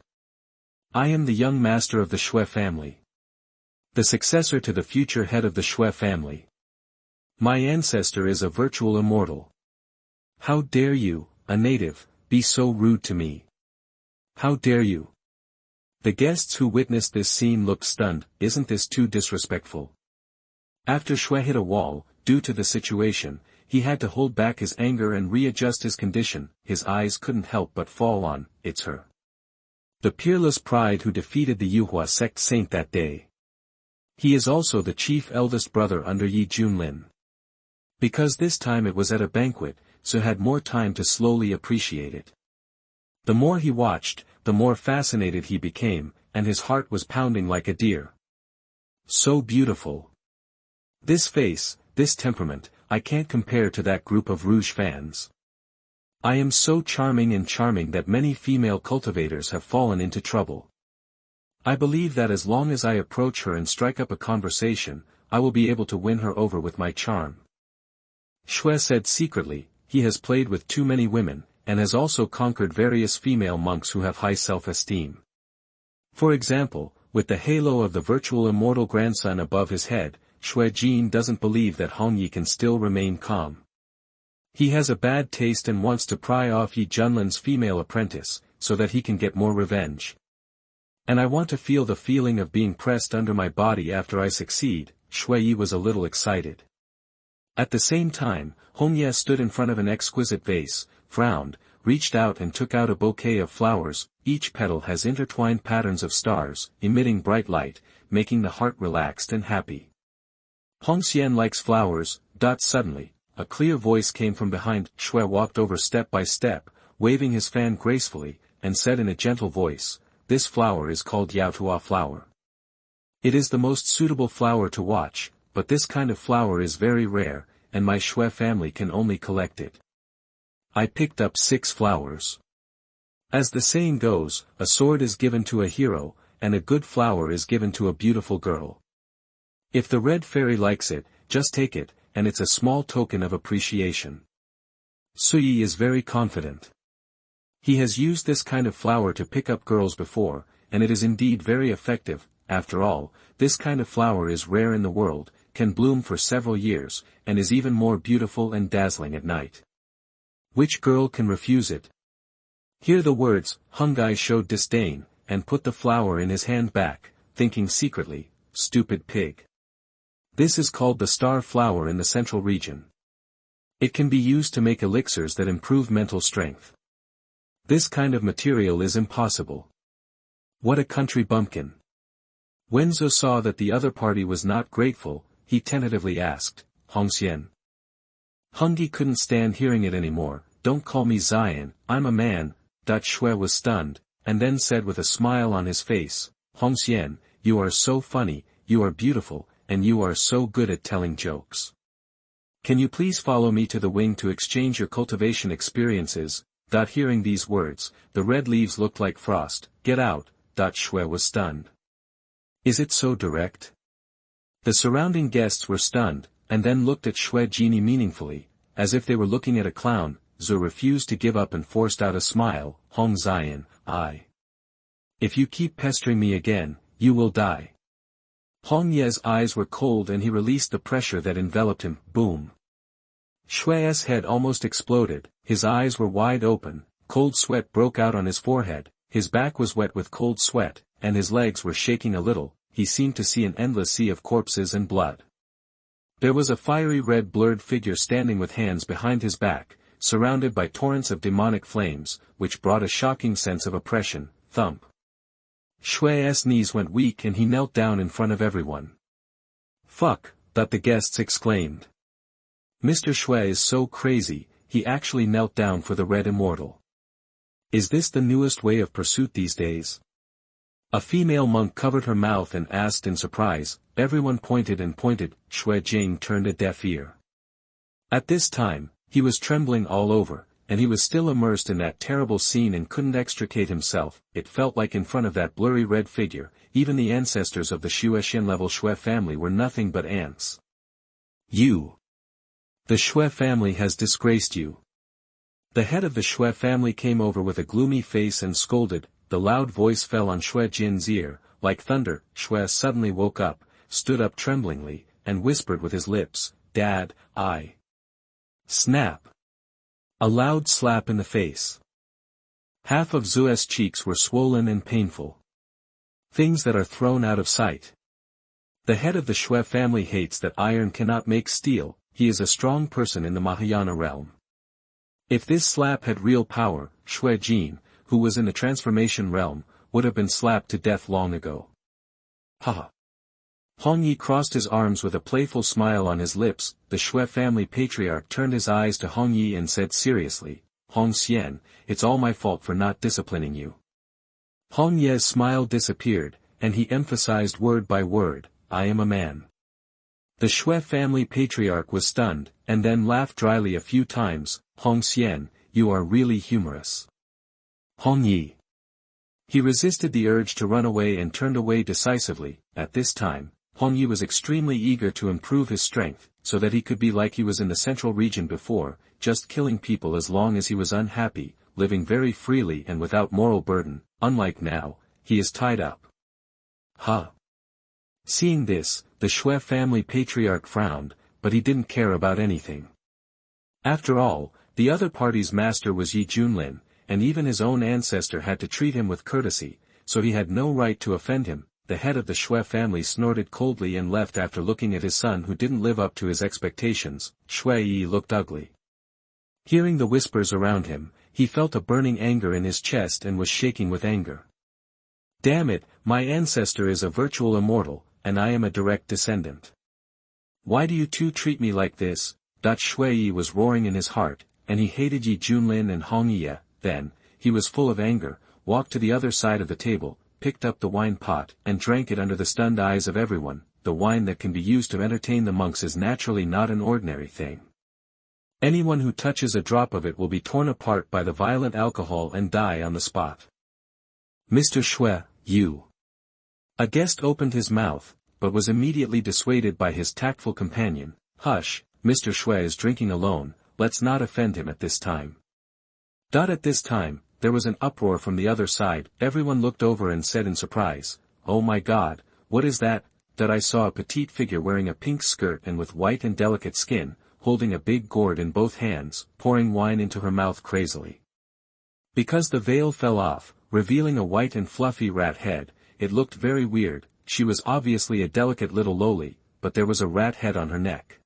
Speaker 1: I am the young master of the Shui family. The successor to the future head of the Shui family. My ancestor is a virtual immortal. How dare you, a native, be so rude to me? How dare you? The guests who witnessed this scene looked stunned. Isn't this too disrespectful? After Shui hit a wall, due to the situation, he had to hold back his anger and readjust his condition. His eyes couldn't help but fall on, it's her. The peerless pride who defeated the Yuhua sect saint that day. He is also the chief eldest brother under Yi Junlin. Because this time it was at a banquet, so had more time to slowly appreciate it. The more he watched, the more fascinated he became, and his heart was pounding like a deer. So beautiful. This face, this temperament, I can't compare to that group of Rouge fans. I am so charming that many female cultivators have fallen into trouble. I believe that as long as I approach her and strike up a conversation, I will be able to win her over with my charm. Shui said secretly, he has played with too many women, and has also conquered various female monks who have high self-esteem. For example, with the halo of the virtual immortal grandson above his head, Shui Jin doesn't believe that Hongyi can still remain calm. He has a bad taste and wants to pry off Yi Junlin's female apprentice, so that he can get more revenge. And I want to feel the feeling of being pressed under my body after I succeed. Shui Yi was a little excited. At the same time, Hongye stood in front of an exquisite vase, frowned, reached out and took out a bouquet of flowers. Each petal has intertwined patterns of stars, emitting bright light, making the heart relaxed and happy. Hongxian likes flowers. Suddenly, a clear voice came from behind. Shui walked over step by step, waving his fan gracefully, and said in a gentle voice, "This flower is called Yaotua flower. It is the most suitable flower to watch, but this kind of flower is very rare, and my Shui family can only collect it. I picked up 6 flowers. As the saying goes, a sword is given to a hero, and a good flower is given to a beautiful girl. If the red fairy likes it, just take it, and it's a small token of appreciation." Suyi is very confident. He has used this kind of flower to pick up girls before, and it is indeed very effective. After all, this kind of flower is rare in the world, can bloom for several years, and is even more beautiful and dazzling at night. Which girl can refuse it? Hear the words. Hungai showed disdain, and put the flower in his hand back, thinking secretly, "Stupid pig." This is called the star flower in the central region. It can be used to make elixirs that improve mental strength. This kind of material is impossible. What a country bumpkin. When Zhou saw that the other party was not grateful, he tentatively asked, "Hongxian?" Hongyi couldn't stand hearing it anymore. "Don't call me Zion, I'm a man." Shui was stunned, and then said with a smile on his face, "Hongxian, you are so funny, you are beautiful, and you are so good at telling jokes. Can you please follow me to the wing to exchange your cultivation experiences?" Hearing these words, the red leaves looked like frost. "Get out." Shui was stunned. Is it so direct? The surrounding guests were stunned, and then looked at Shui Jini meaningfully, as if they were looking at a clown. Zhou refused to give up and forced out a smile. "Hong Zion, if you keep pestering me again, you will die." Hong Ye's eyes were cold and he released the pressure that enveloped him. Boom. Shui's head almost exploded, his eyes were wide open, cold sweat broke out on his forehead, his back was wet with cold sweat, and his legs were shaking a little. He seemed to see an endless sea of corpses and blood. There was a fiery red blurred figure standing with hands behind his back, surrounded by torrents of demonic flames, which brought a shocking sense of oppression. Thump. Shui's knees went weak and he knelt down in front of everyone. "Fuck," the guests exclaimed. "Mr. Shui is so crazy, he actually knelt down for the Red Immortal. Is this the newest way of pursuit these days?" A female monk covered her mouth and asked in surprise. Everyone pointed and pointed. Shui Jing turned a deaf ear. At this time, he was trembling all over, and he was still immersed in that terrible scene and couldn't extricate himself. It felt like in front of that blurry red figure, even the ancestors of the Shuexian level Shui family were nothing but ants. "You! The Shui family has disgraced you." The head of the Shui family came over with a gloomy face and scolded. The loud voice fell on Shui Jin's ear, like thunder. Shui suddenly woke up, stood up tremblingly, and whispered with his lips, "Dad, I." Snap. A loud slap in the face. Half of Zue's cheeks were swollen and painful. Things that are thrown out of sight. The head of the Xue family hates that iron cannot make steel. He is a strong person in the Mahayana realm. If this slap had real power, Xue Jin, who was in the transformation realm, would have been slapped to death long ago. Haha. Hong Yi crossed his arms with a playful smile on his lips. The Xue family patriarch turned his eyes to Hong Yi and said seriously, Hong Xian, it's all my fault for not disciplining you. Hong Ye's smile disappeared, and he emphasized word by word, I am a man. The Xue family patriarch was stunned, and then laughed dryly a few times, Hong Xian, you are really humorous. Hong Yi. He resisted the urge to run away and turned away decisively. At this time, Hong Yi was extremely eager to improve his strength, so that he could be like he was in the central region before, just killing people as long as he was unhappy, living very freely and without moral burden. Unlike now, he is tied up. Ha! Seeing this, the Xue family patriarch frowned, but he didn't care about anything. After all, the other party's master was Yi Junlin, and even his own ancestor had to treat him with courtesy, so he had no right to offend him. The head of the Xue family snorted coldly and left after looking at his son who didn't live up to his expectations. Xue Yi looked ugly. Hearing the whispers around him, he felt a burning anger in his chest and was shaking with anger. Damn it, my ancestor is a virtual immortal, and I am a direct descendant. Why do you two treat me like this? Xue Yi was roaring in his heart, and he hated Yi Junlin and Hong Yi. Then, he was full of anger, walked to the other side of the table, picked up the wine pot and drank it under the stunned eyes of everyone. The wine that can be used to entertain the monks is naturally not an ordinary thing. Anyone who touches a drop of it will be torn apart by the violent alcohol and die on the spot. Mr. Xue, you. A guest opened his mouth, but was immediately dissuaded by his tactful companion. Hush, Mr. Xue is drinking alone, let's not offend him at this time. At this time, there was an uproar from the other side. Everyone looked over and said in surprise, oh my god, what is that? I saw a petite figure wearing a pink skirt and with white and delicate skin, holding a big gourd in both hands, pouring wine into her mouth crazily. Because the veil fell off, revealing a white and fluffy rat head, it looked very weird. She was obviously a delicate little loli, but there was a rat head on her neck.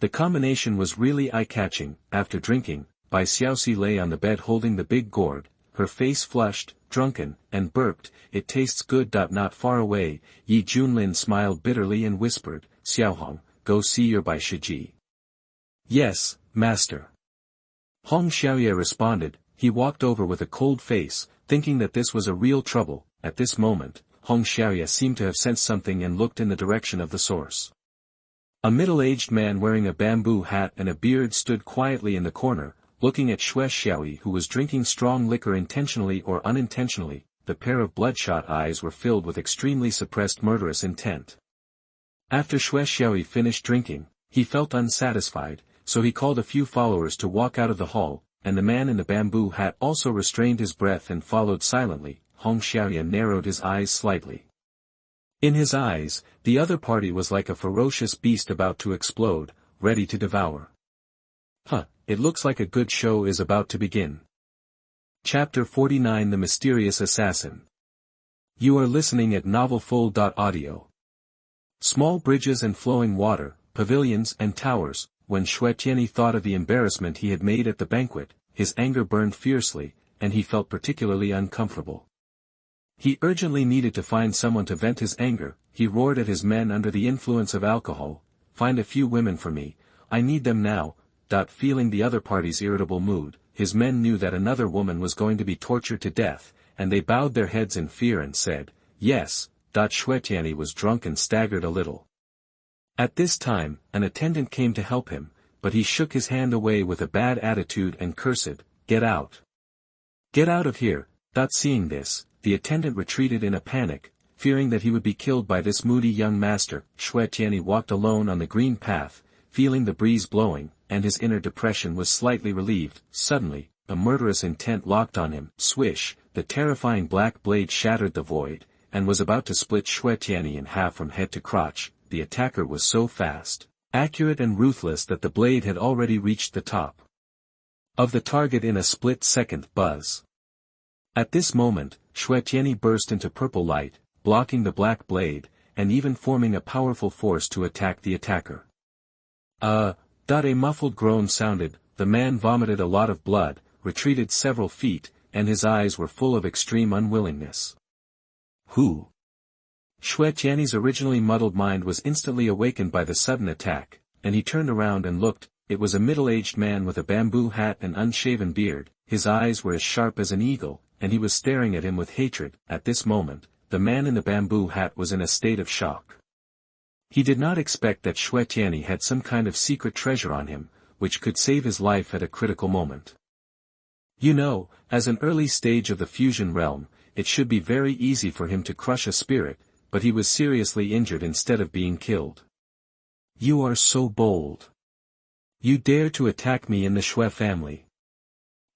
Speaker 1: The combination was really eye-catching. After drinking, Bai Xiaoxi lay on the bed holding the big gourd, her face flushed, drunken, and burped, it tastes good. Not far away, Yi Junlin smiled bitterly and whispered, Xiaohong, go see your Bai Shiji. Yes, master. Hong Xiaoye responded. He walked over with a cold face, thinking that this was a real trouble. At this moment, Hong Xiaoye seemed to have sensed something and looked in the direction of the source. A middle-aged man wearing a bamboo hat and a beard stood quietly in the corner, looking at Xue Xiaoyi who was drinking strong liquor intentionally or unintentionally. The pair of bloodshot eyes were filled with extremely suppressed murderous intent. After Xue Xiaoyi finished drinking, he felt unsatisfied, so he called a few followers to walk out of the hall, and the man in the bamboo hat also restrained his breath and followed silently. Hong Xiaoye narrowed his eyes slightly. In his eyes, the other party was like a ferocious beast about to explode, ready to devour. It looks like a good show is about to begin. Chapter 49 The Mysterious Assassin. You are listening at novelfull.audio. Small bridges and flowing water, pavilions and towers. When Xue Tianyi thought of the embarrassment he had made at the banquet, his anger burned fiercely, and he felt particularly uncomfortable. He urgently needed to find someone to vent his anger. He roared at his men under the influence of alcohol, find a few women for me, I need them now. Feeling the other party's irritable mood, his men knew that another woman was going to be tortured to death, and they bowed their heads in fear and said, yes. Xue Tianyi was drunk and staggered a little. At this time, an attendant came to help him, but he shook his hand away with a bad attitude and cursed, get out. Get out of here. Seeing this, the attendant retreated in a panic, fearing that he would be killed by this moody young master. Xue Tianyi walked alone on the green path, feeling the breeze blowing, and his inner depression was slightly relieved. Suddenly, a murderous intent locked on him. Swish, the terrifying black blade shattered the void, and was about to split Xue Tianyi in half from head to crotch. The attacker was so fast, accurate and ruthless that the blade had already reached the top of the target in a split-second. Buzz. At this moment, Xue Tianyi burst into purple light, blocking the black blade, and even forming a powerful force to attack the attacker. A muffled groan sounded, the man vomited a lot of blood, retreated several feet, and his eyes were full of extreme unwillingness. Who? Xuanhuan's originally muddled mind was instantly awakened by the sudden attack, and he turned around and looked. It was a middle-aged man with a bamboo hat and unshaven beard. His eyes were as sharp as an eagle, and he was staring at him with hatred. At this moment, the man in the bamboo hat was in a state of shock. He did not expect that Xuanhuan had some kind of secret treasure on him, which could save his life at a critical moment. You know, as an early stage of the fusion realm, it should be very easy for him to crush a spirit, but he was seriously injured instead of being killed. You are so bold. You dare to attack me in the Xue family.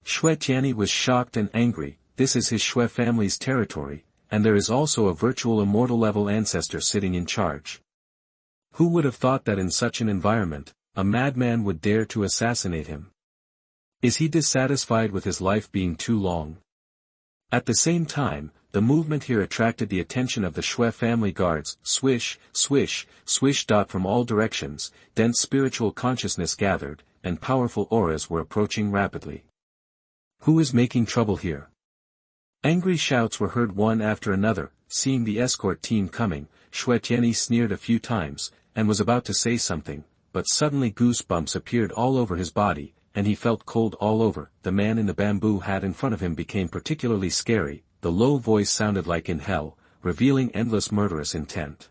Speaker 1: Xuanhuan was shocked and angry. This is his Xue family's territory, and there is also a virtual immortal level ancestor sitting in charge. Who would have thought that in such an environment, a madman would dare to assassinate him? Is he dissatisfied with his life being too long? At the same time, the movement here attracted the attention of the Xue family guards. Swish, swish, swish. From all directions, dense spiritual consciousness gathered, and powerful auras were approaching rapidly. Who is making trouble here? Angry shouts were heard one after another. Seeing the escort team coming, Xuanhuan sneered a few times, and was about to say something, but suddenly goosebumps appeared all over his body, and he felt cold all over. The man in the bamboo hat in front of him became particularly scary. The low voice sounded like in hell, revealing endless murderous intent.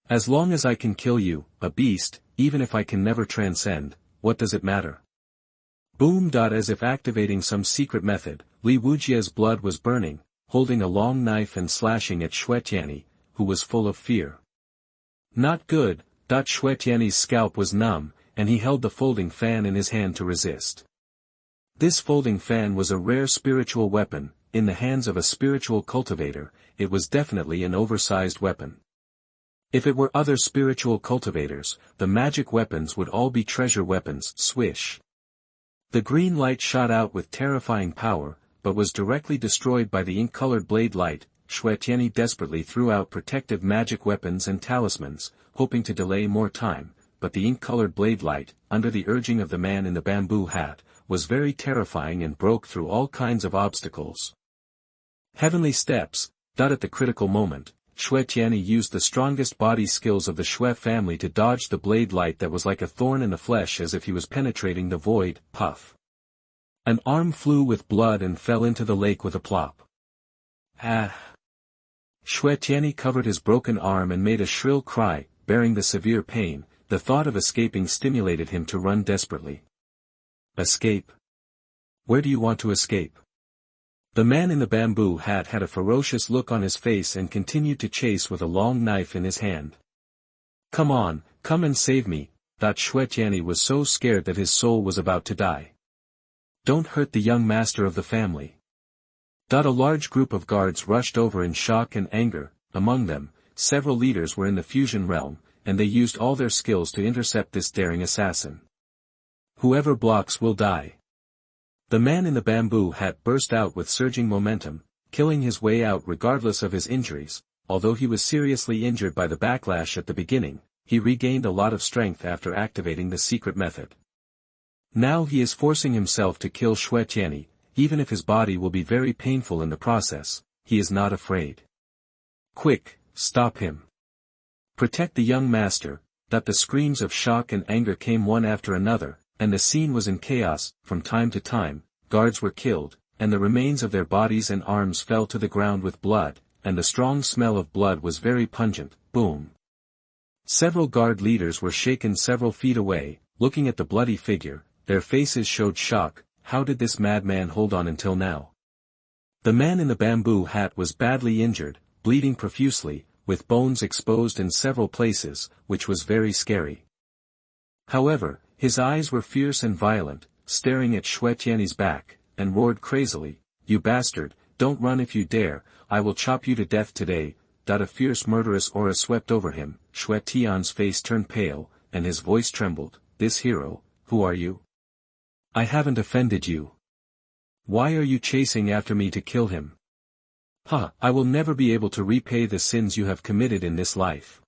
Speaker 1: As long as I can kill you, a beast, even if I can never transcend, what does it matter? Boom. As if activating some secret method, Wujie's blood was burning, holding a long knife and slashing at Xuanhuan, who was full of fear. Not good. Xuanhuan's scalp was numb, and he held the folding fan in his hand to resist. This folding fan was a rare spiritual weapon. In the hands of a spiritual cultivator, it was definitely an oversized weapon. If it were other spiritual cultivators, the magic weapons would all be treasure weapons. Swish. The green light shot out with terrifying power, but was directly destroyed by the ink-colored blade light. Xuanhuan desperately threw out protective magic weapons and talismans, hoping to delay more time, but the ink-colored blade light, under the urging of the man in the bamboo hat, was very terrifying and broke through all kinds of obstacles. Heavenly steps. At the critical moment, Xuanhuan used the strongest body skills of the Xue family to dodge the blade light that was like a thorn in the flesh, as if he was penetrating the void. Puff. An arm flew with blood and fell into the lake with a plop. Ah! Xuanhuan covered his broken arm and made a shrill cry, bearing the severe pain. The thought of escaping stimulated him to run desperately. Escape? Where do you want to escape? The man in the bamboo hat had a ferocious look on his face and continued to chase with a long knife in his hand. Come on, come and save me. Xuanhuan was so scared that his soul was about to die. Don't hurt the young master of the family. A large group of guards rushed over in shock and anger. Among them, several leaders were in the fusion realm, and they used all their skills to intercept this daring assassin. Whoever blocks will die. The man in the bamboo hat burst out with surging momentum, killing his way out regardless of his injuries. Although he was seriously injured by the backlash at the beginning, he regained a lot of strength after activating the secret method. Now he is forcing himself to kill Xuanhuan, even if his body will be very painful in the process. He is not afraid. Quick, stop him. Protect the young master. The screams of shock and anger came one after another, and the scene was in chaos. From time to time, guards were killed, and the remains of their bodies and arms fell to the ground with blood, and the strong smell of blood was very pungent. Boom. Several guard leaders were shaken several feet away, looking at the bloody figure. Their faces showed shock. How did this madman hold on until now? The man in the bamboo hat was badly injured, bleeding profusely, with bones exposed in several places, which was very scary. However, his eyes were fierce and violent, staring at Xuanhuan's back, and roared crazily, "You bastard, don't run if you dare, I will chop you to death today." A fierce murderous aura swept over him. Xuanhuan's face turned pale, and his voice trembled. "This hero, who are you? I haven't offended you. Why are you chasing after me to kill him?" I will never be able to repay the sins you have committed in this life.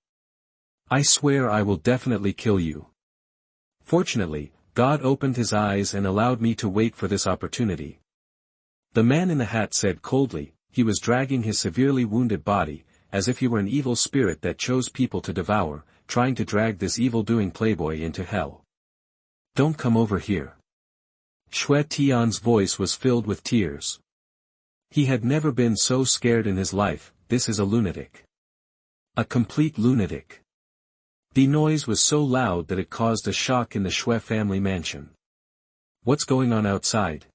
Speaker 1: I swear I will definitely kill you. Fortunately, God opened his eyes and allowed me to wait for this opportunity. The man in the hat said coldly. He was dragging his severely wounded body, as if he were an evil spirit that chose people to devour, trying to drag this evil-doing playboy into hell. Don't come over here. Xue Tian's voice was filled with tears. He had never been so scared in his life. This is a lunatic. A complete lunatic. The noise was so loud that it caused a shock in the Xue family mansion. What's going on outside?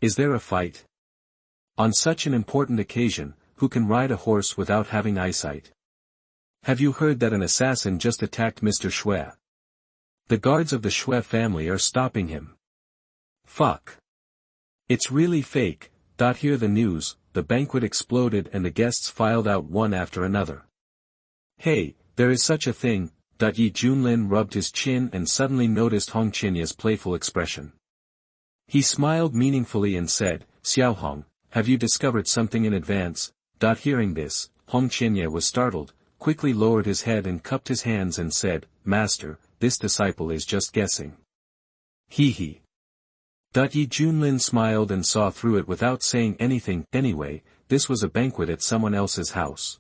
Speaker 1: Is there a fight? On such an important occasion, who can ride a horse without having eyesight? Have you heard that an assassin just attacked Mr. Xue? The guards of the Xue family are stopping him. Fuck. It's really fake. Hear the news. The banquet exploded and the guests filed out one after another. Hey, there is such a thing. Yi Junlin rubbed his chin and suddenly noticed Hong Qinya's playful expression. He smiled meaningfully and said, Xiaohong, have you discovered something in advance? Hearing this, Hong Qinya was startled, quickly lowered his head and cupped his hands and said, Master, this disciple is just guessing. Hee hee. Yi Junlin smiled and saw through it without saying anything. Anyway, this was a banquet at someone else's house.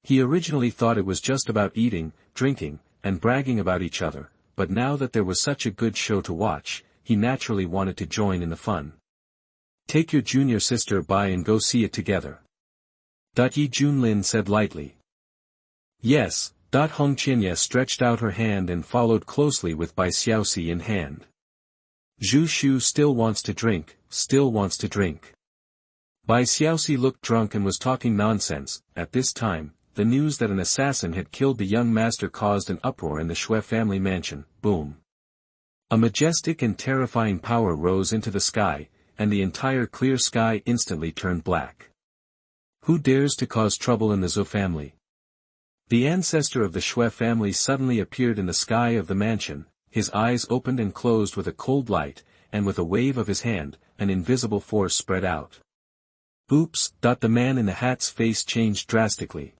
Speaker 1: He originally thought it was just about eating, drinking, and bragging about each other, but now that there was such a good show to watch, he naturally wanted to join in the fun. Take your junior sister by and go see it together. Yi Junlin said lightly. Yes. Hong Qinya stretched out her hand and followed closely with Bai Xiaoxi in hand. Zhu Shu still wants to drink, still wants to drink. Bai Xiaoxi looked drunk and was talking nonsense. At this time, the news that an assassin had killed the young master caused an uproar in the Xue family mansion. Boom. A majestic and terrifying power rose into the sky, and the entire clear sky instantly turned black. Who dares to cause trouble in the Zhou family? The ancestor of the Xue family suddenly appeared in the sky of the mansion, his eyes opened and closed with a cold light, and with a wave of his hand, an invisible force spread out. Oops! The man in the hat's face changed drastically.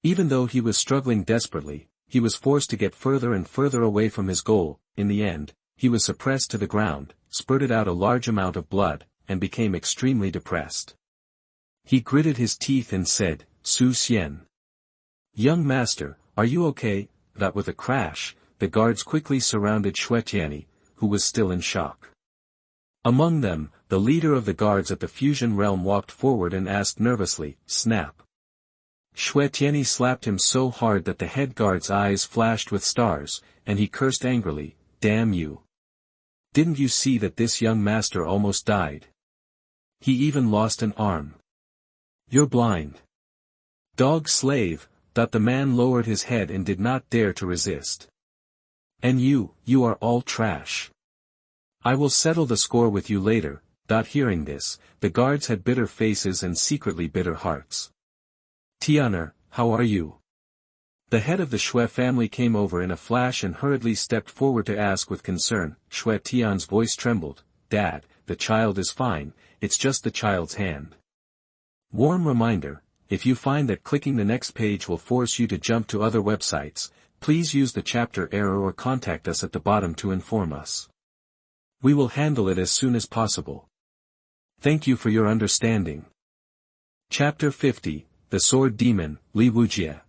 Speaker 1: Even though he was struggling desperately, he was forced to get further and further away from his goal. In the end, he was suppressed to the ground, spurted out a large amount of blood, and became extremely depressed. He gritted his teeth and said, Su Xian. Young master, are you okay? With a crash, the guards quickly surrounded Xue Tianyi, who was still in shock. Among them, the leader of the guards at the fusion realm walked forward and asked nervously, Snap. Xue Tianyi slapped him so hard that the head guard's eyes flashed with stars, and he cursed angrily, Damn you. Didn't you see that this young master almost died? He even lost an arm. You're blind. Dog slave. The man lowered his head and did not dare to resist. And you are all trash. I will settle the score with you later. Hearing this, the guards had bitter faces and secretly bitter hearts. Tianer, how are you? The head of the Xue family came over in a flash and hurriedly stepped forward to ask with concern. Xue Tian's voice trembled. Dad, the child is fine, it's just the child's hand. Warm reminder. If you find that clicking the next page will force you to jump to other websites, please use the chapter error or contact us at the bottom to inform us. We will handle it as soon as possible. Thank you for your understanding. Chapter 50, The Sword Demon, Li Wujie.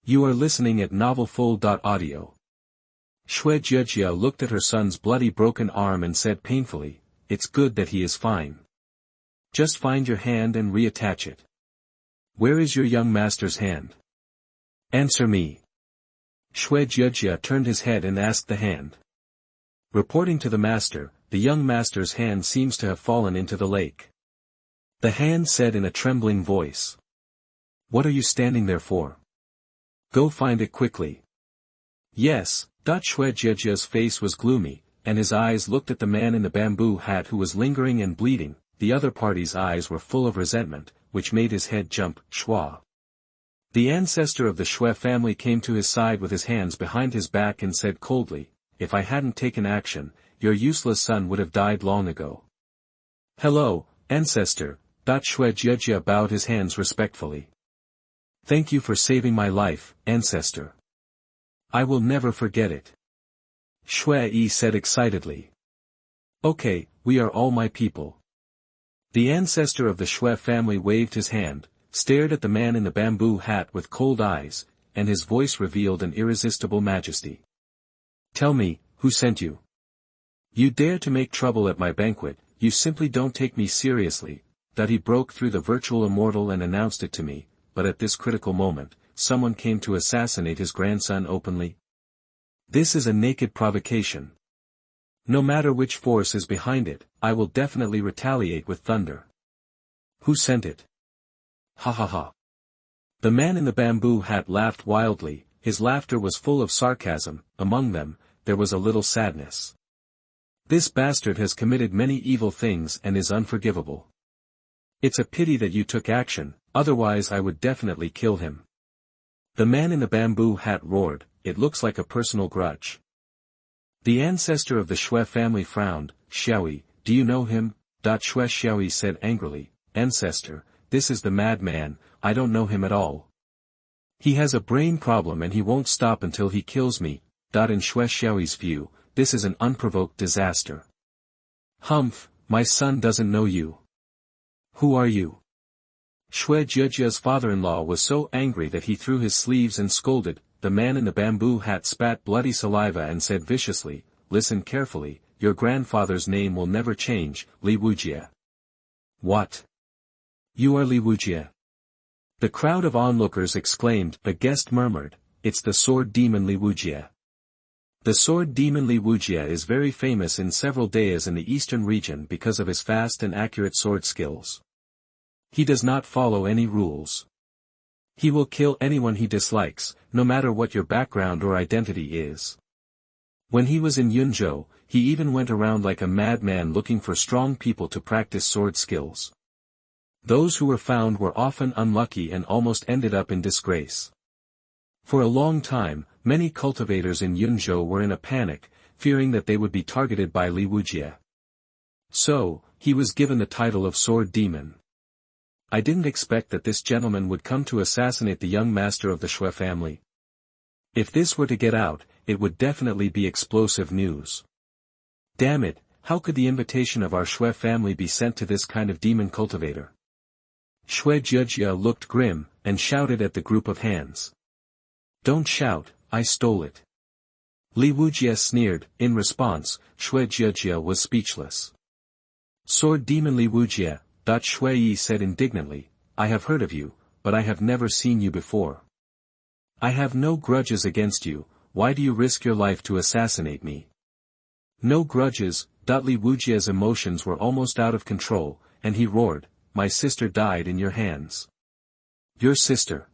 Speaker 1: You are listening at novelfull.audio. Xue Jiejia looked at her son's bloody broken arm and said painfully, It's good that he is fine. Just find your hand and reattach it. Where is your young master's hand? Answer me. Xue Jiejia turned his head and asked the hand. Reporting to the master, the young master's hand seems to have fallen into the lake. The hand said in a trembling voice. What are you standing there for? Go find it quickly. Yes. Xue Jiejia's face was gloomy, and his eyes looked at the man in the bamboo hat who was lingering and bleeding. The other party's eyes were full of resentment, which made his head jump. Schwa. The ancestor of the Xue family came to his side with his hands behind his back and said coldly, If I hadn't taken action, your useless son would have died long ago. Hello, ancestor. Xue Jie bowed his hands respectfully. Thank you for saving my life, ancestor. I will never forget it. Xue Yi said excitedly. Okay, we are all my people. The ancestor of the Xue family waved his hand, stared at the man in the bamboo hat with cold eyes, and his voice revealed an irresistible majesty. Tell me, who sent you? You dare to make trouble at my banquet, you simply don't take me seriously. That he broke through the virtual immortal and announced it to me, but at this critical moment, someone came to assassinate his grandson openly. This is a naked provocation. No matter which force is behind it, I will definitely retaliate with thunder. Who sent it? Ha ha ha. The man in the bamboo hat laughed wildly, his laughter was full of sarcasm, among them, there was a little sadness. This bastard has committed many evil things and is unforgivable. It's a pity that you took action, otherwise I would definitely kill him. The man in the bamboo hat roared, it looks like a personal grudge. The ancestor of the Xue family frowned. Xiaoyi, do you know him? Xue Xiaoyi said angrily, ancestor, this is the madman, I don't know him at all. He has a brain problem and he won't stop until he kills me. In Xue Xiaoyi's view, this is an unprovoked disaster. Humph, my son doesn't know you. Who are you? Xue Jiejia's father-in-law was so angry that he threw his sleeves and scolded. The man in the bamboo hat spat bloody saliva and said viciously, listen carefully, your grandfather's name will never change, Li Wujie. What? You are Li Wujie? The crowd of onlookers exclaimed. The guest murmured, it's the sword demon Li Wujie. The sword demon Li Wujie is very famous in several days in the eastern region because of his fast and accurate sword skills. He does not follow any rules. He will kill anyone he dislikes, no matter what your background or identity is. When he was in Yunzhou, he even went around like a madman looking for strong people to practice sword skills. Those who were found were often unlucky and almost ended up in disgrace. For a long time, many cultivators in Yunzhou were in a panic, fearing that they would be targeted by Li Wujie. So, he was given the title of Sword Demon. I didn't expect that this gentleman would come to assassinate the young master of the Xue family. If this were to get out, it would definitely be explosive news. Damn it, how could the invitation of our Xue family be sent to this kind of demon cultivator? Xue Jie looked grim, and shouted at the group of hands. Don't shout, I stole it. Li Wujie sneered. In response, Xue Jie was speechless. Sword demon Li Wujie, Xue Yi said indignantly, I have heard of you, but I have never seen you before. I have no grudges against you, why do you risk your life to assassinate me? No grudges. Li Wujie's emotions were almost out of control, and he roared, my sister died in your hands. Your sister?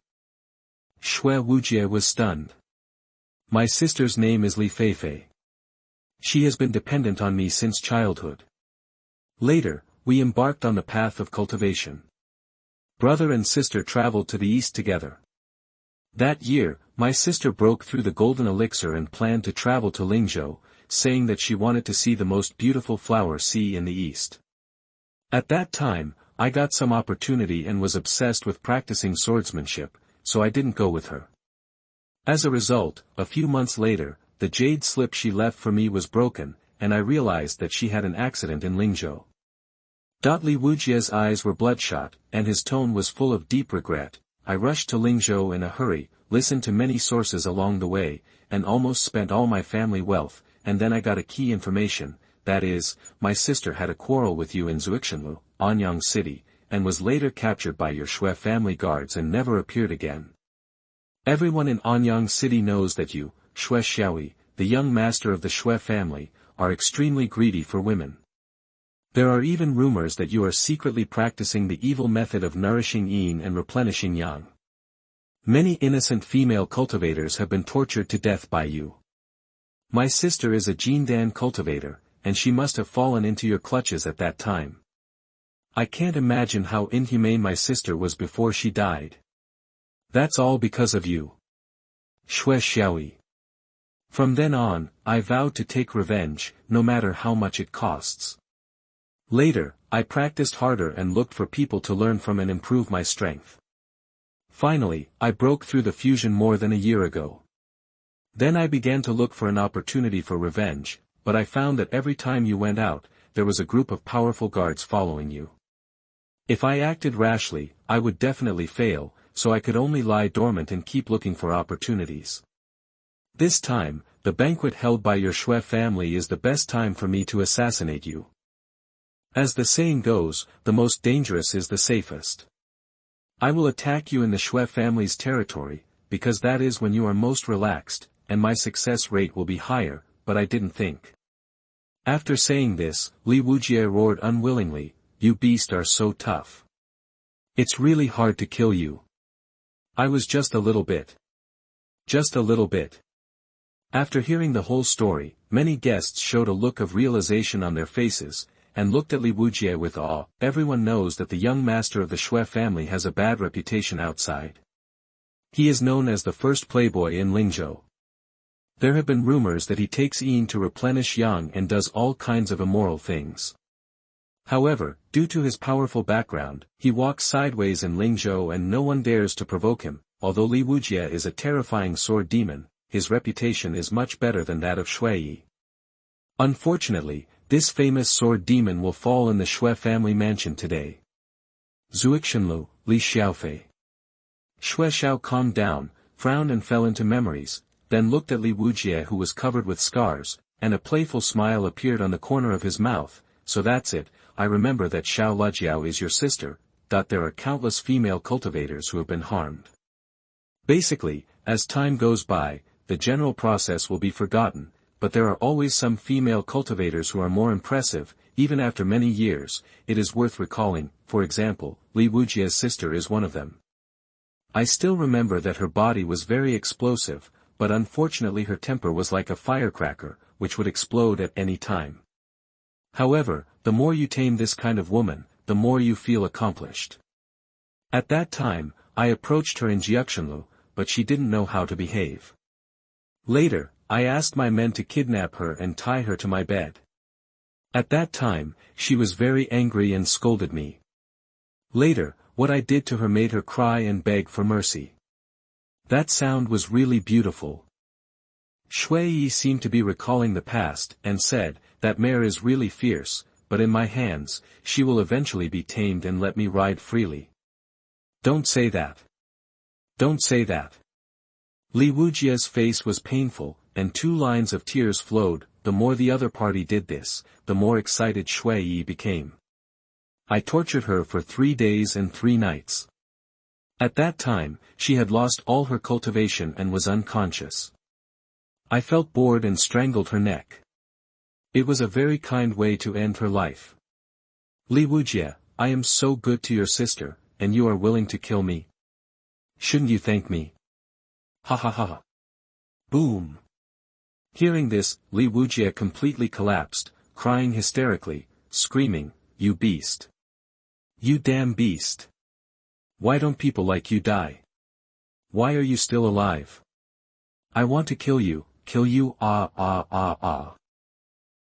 Speaker 1: Xue Wujie was stunned. My sister's name is Li Feifei. She has been dependent on me since childhood. Later, we embarked on the path of cultivation. Brother and sister traveled to the east together. That year, my sister broke through the golden elixir and planned to travel to Lingzhou, saying that she wanted to see the most beautiful flower sea in the east. At that time, I got some opportunity and was obsessed with practicing swordsmanship, so I didn't go with her. As a result, a few months later, the jade slip she left for me was broken, and I realized that she had an accident in Lingzhou. Li Wujie's eyes were bloodshot, and his tone was full of deep regret. I rushed to Lingzhou in a hurry, listened to many sources along the way, and almost spent all my family wealth, and then I got a key information, that is, my sister had a quarrel with you in Xuanhuan, Anyang City, and was later captured by your Xue family guards and never appeared again. Everyone in Anyang City knows that you, Xue Xiaoyi, the young master of the Xue family, are extremely greedy for women. There are even rumors that you are secretly practicing the evil method of nourishing yin and replenishing yang. Many innocent female cultivators have been tortured to death by you. My sister is a Jindan cultivator, and she must have fallen into your clutches at that time. I can't imagine how inhumane my sister was before she died. That's all because of you. Xue Xiaoyi. From then on, I vowed to take revenge, no matter how much it costs. Later, I practiced harder and looked for people to learn from and improve my strength. Finally, I broke through the fusion more than a year ago. Then I began to look for an opportunity for revenge, but I found that every time you went out, there was a group of powerful guards following you. If I acted rashly, I would definitely fail, so I could only lie dormant and keep looking for opportunities. This time, the banquet held by your Shui family is the best time for me to assassinate you. As the saying goes, the most dangerous is the safest. I will attack you in the Shui family's territory, because that is when you are most relaxed, and my success rate will be higher, but I didn't think. After saying this, Wujie roared unwillingly, "You beasts are so tough. It's really hard to kill you." I was just a little bit. Just a little bit. After hearing the whole story, many guests showed a look of realization on their faces, and looked at Wujie with awe. Everyone knows that the young master of the Shui family has a bad reputation outside. He is known as the first playboy in Lingzhou. There have been rumors that he takes yin to replenish yang and does all kinds of immoral things. However, due to his powerful background, he walks sideways in Lingzhou and no one dares to provoke him. Although Wujie is a terrifying sword demon, his reputation is much better than that of Shui. Unfortunately, this famous sword demon will fall in the Shui family mansion today. Xuanhuan, Li Xiaofei. Shui Xiao calmed down, frowned and fell into memories, then looked at Wujie who was covered with scars, and a playful smile appeared on the corner of his mouth. "So that's it, I remember that Xiao Lajiao is your sister." There are countless female cultivators who have been harmed. Basically, as time goes by, the general process will be forgotten, but there are always some female cultivators who are more impressive, even after many years. It is worth recalling, for example, Wujie's sister is one of them. I still remember that her body was very explosive, but unfortunately her temper was like a firecracker, which would explode at any time. However, the more you tame this kind of woman, the more you feel accomplished. At that time, I approached her in Xuanhuan, but she didn't know how to behave. Later, I asked my men to kidnap her and tie her to my bed. At that time, she was very angry and scolded me. Later, what I did to her made her cry and beg for mercy. That sound was really beautiful. Shui seemed to be recalling the past, and said, "That mare is really fierce, but in my hands, she will eventually be tamed and let me ride freely." "Don't say that. Don't say that." Wujie's face was painful, and 2 lines of tears flowed. The more the other party did this, the more excited Shui became. I tortured her for 3 days and 3 nights. At that time, she had lost all her cultivation and was unconscious. I felt bored and strangled her neck. It was a very kind way to end her life. Wujie, I am so good to your sister, and you are willing to kill me? Shouldn't you thank me? Ha ha ha. Boom. Hearing this, Wujie completely collapsed, crying hysterically, screaming, "You beast! You damn beast! Why don't people like you die? Why are you still alive? I want to kill you, ah ah ah ah."